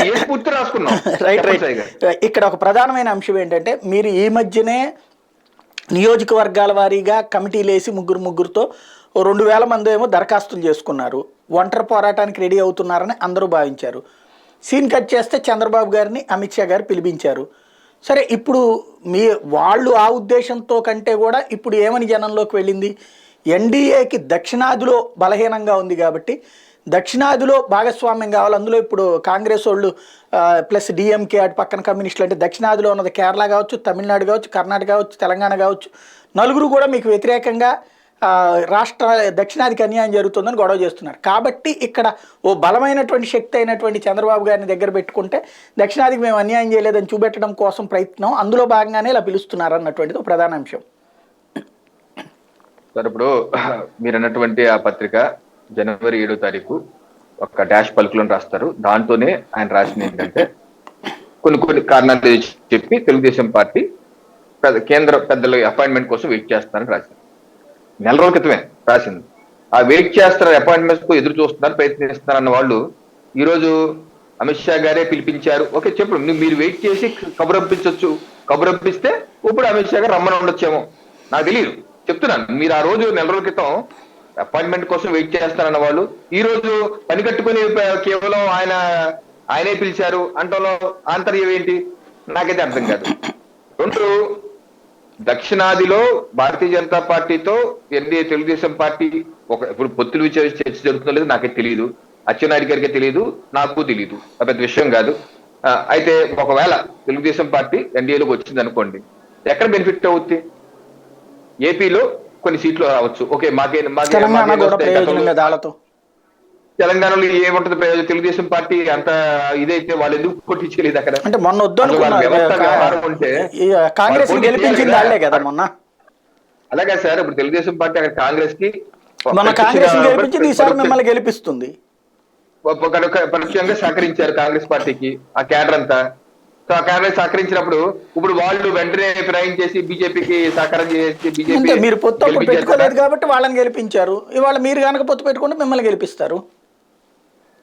D: ఏ స్ఫూర్తి రాసుకున్నాం?
A: ఇక్కడ ఒక ప్రధానమైన అంశం ఏంటంటే, మీరు ఈ మధ్యనే నియోజకవర్గాల వారీగా కమిటీలు వేసి ముగ్గురుతో 2000 మంది ఏమో దరఖాస్తులు చేసుకున్నారు, ఒంటరి పోరాటానికి రెడీ అవుతున్నారని అందరూ భావించారు. సీన్ కట్ చేస్తే చంద్రబాబు గారిని అమిత్ షా గారు పిలిపించారు. సరే, ఇప్పుడు వాళ్ళు ఆ ఉద్దేశంతో కంటే కూడా ఇప్పుడు ఏమని జనంలోకి వెళ్ళింది, ఎన్డీఏకి దక్షిణాదిలో బలహీనంగా ఉంది కాబట్టి దక్షిణాదిలో భాగస్వామ్యం కావాలి. అందులో ఇప్పుడు కాంగ్రెస్ వాళ్ళు ప్లస్ డిఎంకే అటు పక్కన కమ్యూనిస్టులు అంటే దక్షిణాదిలో ఉన్నది కేరళ కావచ్చు, తమిళనాడు కావచ్చు, కర్ణాటక కావచ్చు, తెలంగాణ కావచ్చు, నలుగురు కూడా మీకు వ్యతిరేకంగా రాష్ట్ర దక్షిణాదికి అన్యాయం జరుగుతుందని గొడవ చేస్తున్నారు. కాబట్టి ఇక్కడ ఓ బలమైనటువంటి శక్తి అయినటువంటి చంద్రబాబు గారిని దగ్గర పెట్టుకుంటే దక్షిణాదికి మేము అన్యాయం చేయలేదని చూపెట్టడం కోసం ప్రయత్నం, అందులో భాగంగానే ఇలా పిలుస్తున్నారు అన్నటువంటిది ఒక ప్రధాన అంశం.
D: సార్ ఇప్పుడు మీరు అన్నటువంటి ఆ పత్రిక జనవరి 7వ తారీఖు ఒక డాష్ పలుకులను రాస్తారు. దాంతోనే ఆయన రాసింది ఏంటంటే కొన్ని కారణాలు చెప్పి తెలుగుదేశం పార్టీ కేంద్ర పెద్దల అపాయింట్మెంట్ కోసం వెయిట్ చేస్తారని రాసింది. నెల రోజుల క్రితమే రాసింది. ఆ వెయిట్ చేస్తున్నారు, అపాయింట్మెంట్స్ కు ఎదురు చూస్తున్నారు, ప్రయత్నిస్తున్నారు అన్న వాళ్ళు ఈ రోజు అమిత్ షా గారే పిలిపించారు. ఓకే చెప్పు, మీరు వెయిట్ చేసి కబురంపించవచ్చు, కబురంపిస్తే ఇప్పుడు అమిత్ షా గారు రమ్మని ఉండొచ్చేమో, నాకు తెలియదు, చెప్తున్నాను. మీరు ఆ రోజు నెల రోజుల క్రితం అపాయింట్మెంట్ కోసం వెయిట్ చేస్తారన్న వాళ్ళు ఈ రోజు పని కట్టుకుని కేవలం ఆయనే పిలిచారు అంటలో ఆంతర్యం ఏంటి నాకైతే అర్థం కాదు. రెండు, దక్షిణాదిలో భారతీయ జనతా పార్టీతో ఎన్డీఏ తెలుగుదేశం పార్టీ ఇప్పుడు పొత్తులు చర్చ జరుగుతుందో లేదో నాకే తెలియదు, అచ్చెన్నాయుడు గారికే తెలియదు, నాకు తెలియదు, పెద్ద విషయం కాదు. అయితే ఒకవేళ తెలుగుదేశం పార్టీ ఎన్డీఏలోకి వచ్చింది అనుకోండి, ఎక్కడ బెనిఫిట్ అవుద్ది? ఏపీలో కొన్ని సీట్లు రావచ్చు, ఓకే తెలంగాణలో ఏముంటది ప్రయోజనం? తెలుగుదేశం పార్టీ అంత ఇదైతే వాళ్ళు ఎందుకు కొట్టించలేదు అక్కడ?
A: అంటే మొన్న కాంగ్రెస్ గెలిపించింది వాళ్ళే కదా మొన్న.
D: అలాగే సార్, ఇప్పుడు తెలుగుదేశం పార్టీ అక్కడ కాంగ్రెస్ కి
A: కాంగ్రెస్ గెలిపించింది, ఈసారి మిమ్మల్ని గెలిపిస్తుంది.
D: పరోక్షంగా సహకరించారు కాంగ్రెస్ పార్టీకి ఆ క్యాడర్ అంతా. సో ఆ క్యాడర్ సహకరించినప్పుడు ఇప్పుడు వాళ్ళు వెంటనే ఫిరాయింగ్ చేసి బీజేపీకి సహకారం చేసి బీజేపీ
A: మీరు పొత్తు పెట్టుకోలేదు కాబట్టి వాళ్ళని గెలిపించారు. ఇవాళ మీరు కనుక పొత్తు పెట్టుకుంటే మిమ్మల్ని గెలిపిస్తారు.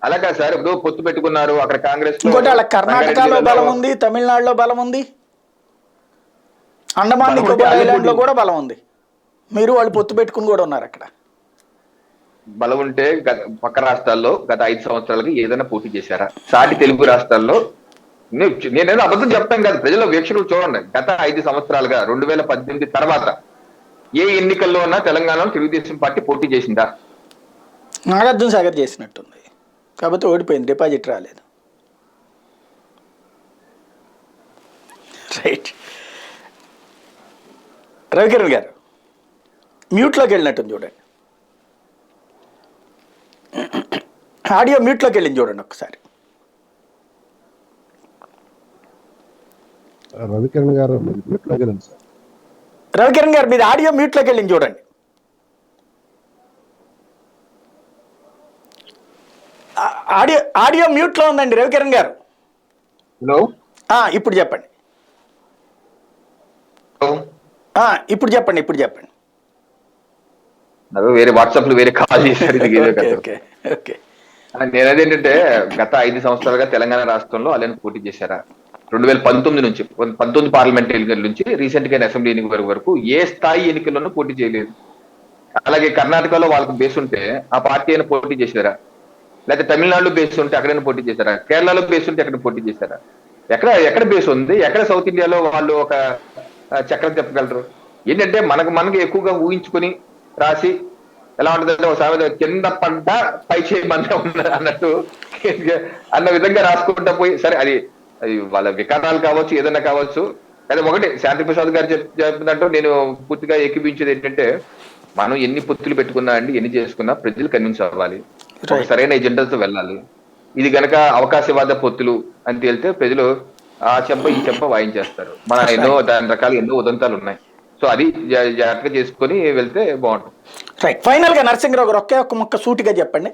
D: అలాగా సార్, ఇప్పుడు పొత్తు పెట్టుకున్నారు అక్కడ కాంగ్రెస్.
A: ఇంకోటి వాళ్ళ కర్ణాటకలో బలం ఉంది, తమిళనాడులో బలం ఉంది, అండమాన్ నికోబార్ ఐలాండ్ లో కూడా బలం ఉంది. మీరు వాళ్ళు పొత్తు పెట్టుకుని కూడా ఉన్నారు అక్కడ.
D: బలం ఉంటే పక్క రాష్ట్రాల్లో గత 5 సంవత్సరాలకి ఏదైనా పోటీ చేశారా? సాటి తెలుగు రాష్ట్రాల్లో నేనేదో అబద్ధం చెప్తాను కాదు, ప్రజల వీక్షకులు చూడండి. గత 5 సంవత్సరాలుగా 2018 తర్వాత ఏ ఎన్నికల్లో ఉన్నా తెలంగాణలో తెలుగుదేశం పార్టీ పోటీ చేసిందా?
A: నాగార్జున సాగర్ చేసినట్టుంది, కాబట్టి ఓడిపోయింది, డిపాజిట్ రాలేదు. రైట్. రవికిరణ్ గారు మ్యూట్లోకి వెళ్ళినట్టుంది చూడండి, ఆడియో మ్యూట్లోకి వెళ్ళింది చూడండి ఒకసారి.
B: రవికిరణ్ గారు మ్యూట్లోకి వెళ్ళండి సార్.
A: రవికిరణ్ గారు మీది ఆడియో మ్యూట్లోకి వెళ్ళింది చూడండి. ఆడియో మ్యూట్ లో ఉందండి రవికిరణ్ గారు.
D: హలో,
A: ఇప్పుడు చెప్పండి. ఇప్పుడు చెప్పండి.
D: వేరే వాట్సాప్ లో వేరే కాల్ చేశారు. నేనదేంటంటే గత 5 సంవత్సరాలుగా తెలంగాణ రాష్ట్రంలో అలానే పోటీ చేశారా? 2019 నుంచి 19 పార్లమెంట్ ఎన్నికల నుంచి రీసెంట్ గా అసెంబ్లీ ఎన్నికల వరకు ఏ స్థాయి ఎన్నికల్లోనూ పోటీ చేయలేదు. అలాగే కర్ణాటకలో వాళ్ళకి బేస్ ఉంటే ఆ పార్టీ అయినా పోటీ చేశారా? లేకపోతే తమిళనాడులో బేస్ ఉంటే అక్కడైనా పోటీ చేశారా? కేరళలో బేస్ ఉంటే ఎక్కడ పోటీ చేశారా? ఎక్కడ బేస్ ఉంది? ఎక్కడ సౌత్ ఇండియాలో వాళ్ళు ఒక చక్రం చెప్పగలరు? ఏంటంటే మనకు ఎక్కువగా ఊహించుకొని రాసి ఎలా ఉంటుందంటే ఒక సామెత, కింద పంట పై చేయమన్నా ఉన్నారు అన్నట్టు అన్న విధంగా రాసుకుంటా పోయి, సరే అది వాళ్ళ వికారాలు కావచ్చు, ఏదైనా కావచ్చు. అదే ఒకటి శాంతి ప్రసాద్ గారు చెప్పినట్టు నేను పూర్తిగా ఏకీభించేది ఏంటంటే, మనం ఎన్ని పొత్తులు పెట్టుకున్నా అండి, ఎన్ని చేసుకున్నా ప్రజలు కన్విన్స్ అవ్వాలి, ఒక సరైన ఎజెండాతో వెళ్ళాలి. ఇది గనక అవకాశవాద పొత్తులు అని తేలితే ప్రజలు ఆ చెంప ఈ చెంప వాయించేస్తారు. మన దాని రకాల ఎన్నో ఉదంతాలు ఉన్నాయి. సో అది జాగ్రత్తగా చేసుకొని వెళ్తే బాగుంటుంది.
A: రైట్. ఫైనల్ గా నరసింహరావు గారు ఒక్క ముక్క సూటిగా చెప్పండి.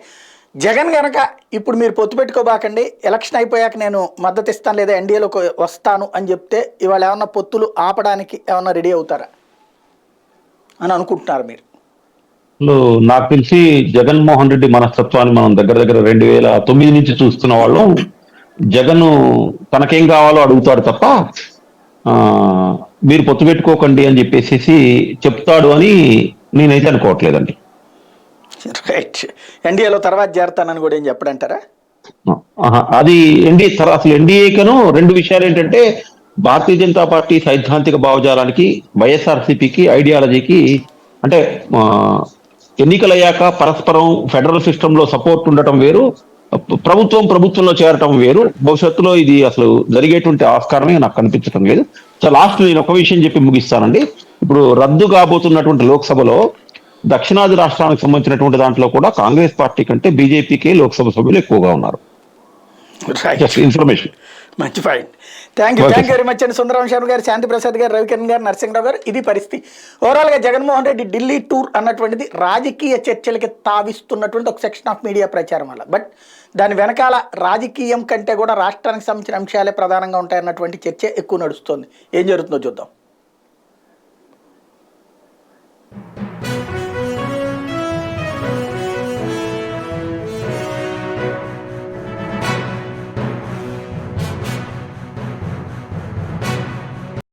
A: జగన్ గనక ఇప్పుడు మీరు పొత్తు పెట్టుకోబాకండి, ఎలక్షన్ అయిపోయాక నేను మద్దతు ఇస్తాను లేదా ఎన్డీఏలోకి వస్తాను అని చెప్తే ఇవాళ ఏమన్నా పొత్తులు ఆపడానికి ఏమన్నా రెడీ అవుతారా అని అనుకుంటున్నారు మీరు?
E: నాకు తెలిసి జగన్మోహన్ రెడ్డి మనస్తత్వాన్ని మనం దగ్గర 2009 నుంచి చూస్తున్న వాళ్ళం. జగన్ తనకేం కావాలో అడుగుతాడు తప్ప మీరు పొత్తు పెట్టుకోకండి అని చెప్పేసి చెప్తాడు అని నేనైతే అనుకోవట్లేదండి.
A: రైట్. ఎన్డీఏలో తర్వాత చేరతానని కూడా ఏం చెప్పడంటారా?
E: అది అసలు ఎన్డీఏకను 2 విషయాలు ఏంటంటే, భారతీయ జనతా పార్టీ సైద్ధాంతిక భావజాలానికి, వైఎస్ఆర్సీపీకి ఐడియాలజీకి అంటే ఎన్నికలయ్యాక పరస్పరం ఫెడరల్ సిస్టమ్ లో సపోర్ట్ ఉండటం వేరు, ప్రభుత్వంలో చేరటం వేరు. భవిష్యత్తులో ఇది అసలు జరిగేటువంటి ఆస్కారమే నాకు కనిపించడం లేదు. సో లాస్ట్ నేను ఒక విషయం చెప్పి ముగిస్తానండి. ఇప్పుడు రద్దు కాబోతున్నటువంటి లోక్సభలో దక్షిణాది రాష్ట్రానికి సంబంధించినటువంటి దాంట్లో కూడా కాంగ్రెస్ పార్టీ కంటే బీజేపీకే లోక్సభ సభ్యులు ఎక్కువగా ఉన్నారు. Just information.
A: మంచి point. Thank you very much అండి. సుందరం శర్మ గారు, శాంతి ప్రసాద్ గారు, రవికిరణ్ గారు, నరసింహరావు గారు. ఇది పరిస్థితి. ఓవరాల్గా జగన్మోహన్ రెడ్డి ఢిల్లీ టూర్ అన్నటువంటిది రాజకీయ చర్చలకి తావిస్తున్నటువంటి ఒక సెక్షన్ ఆఫ్ మీడియా ప్రచారం వల్ల, బట్ దాని వెనకాల రాజకీయం కంటే కూడా రాష్ట్రానికి సంబంధించిన అంశాలే ప్రధానంగా ఉంటాయన్నటువంటి చర్చ ఎక్కువ నడుస్తుంది. ఏం జరుగుతుందో చూద్దాం.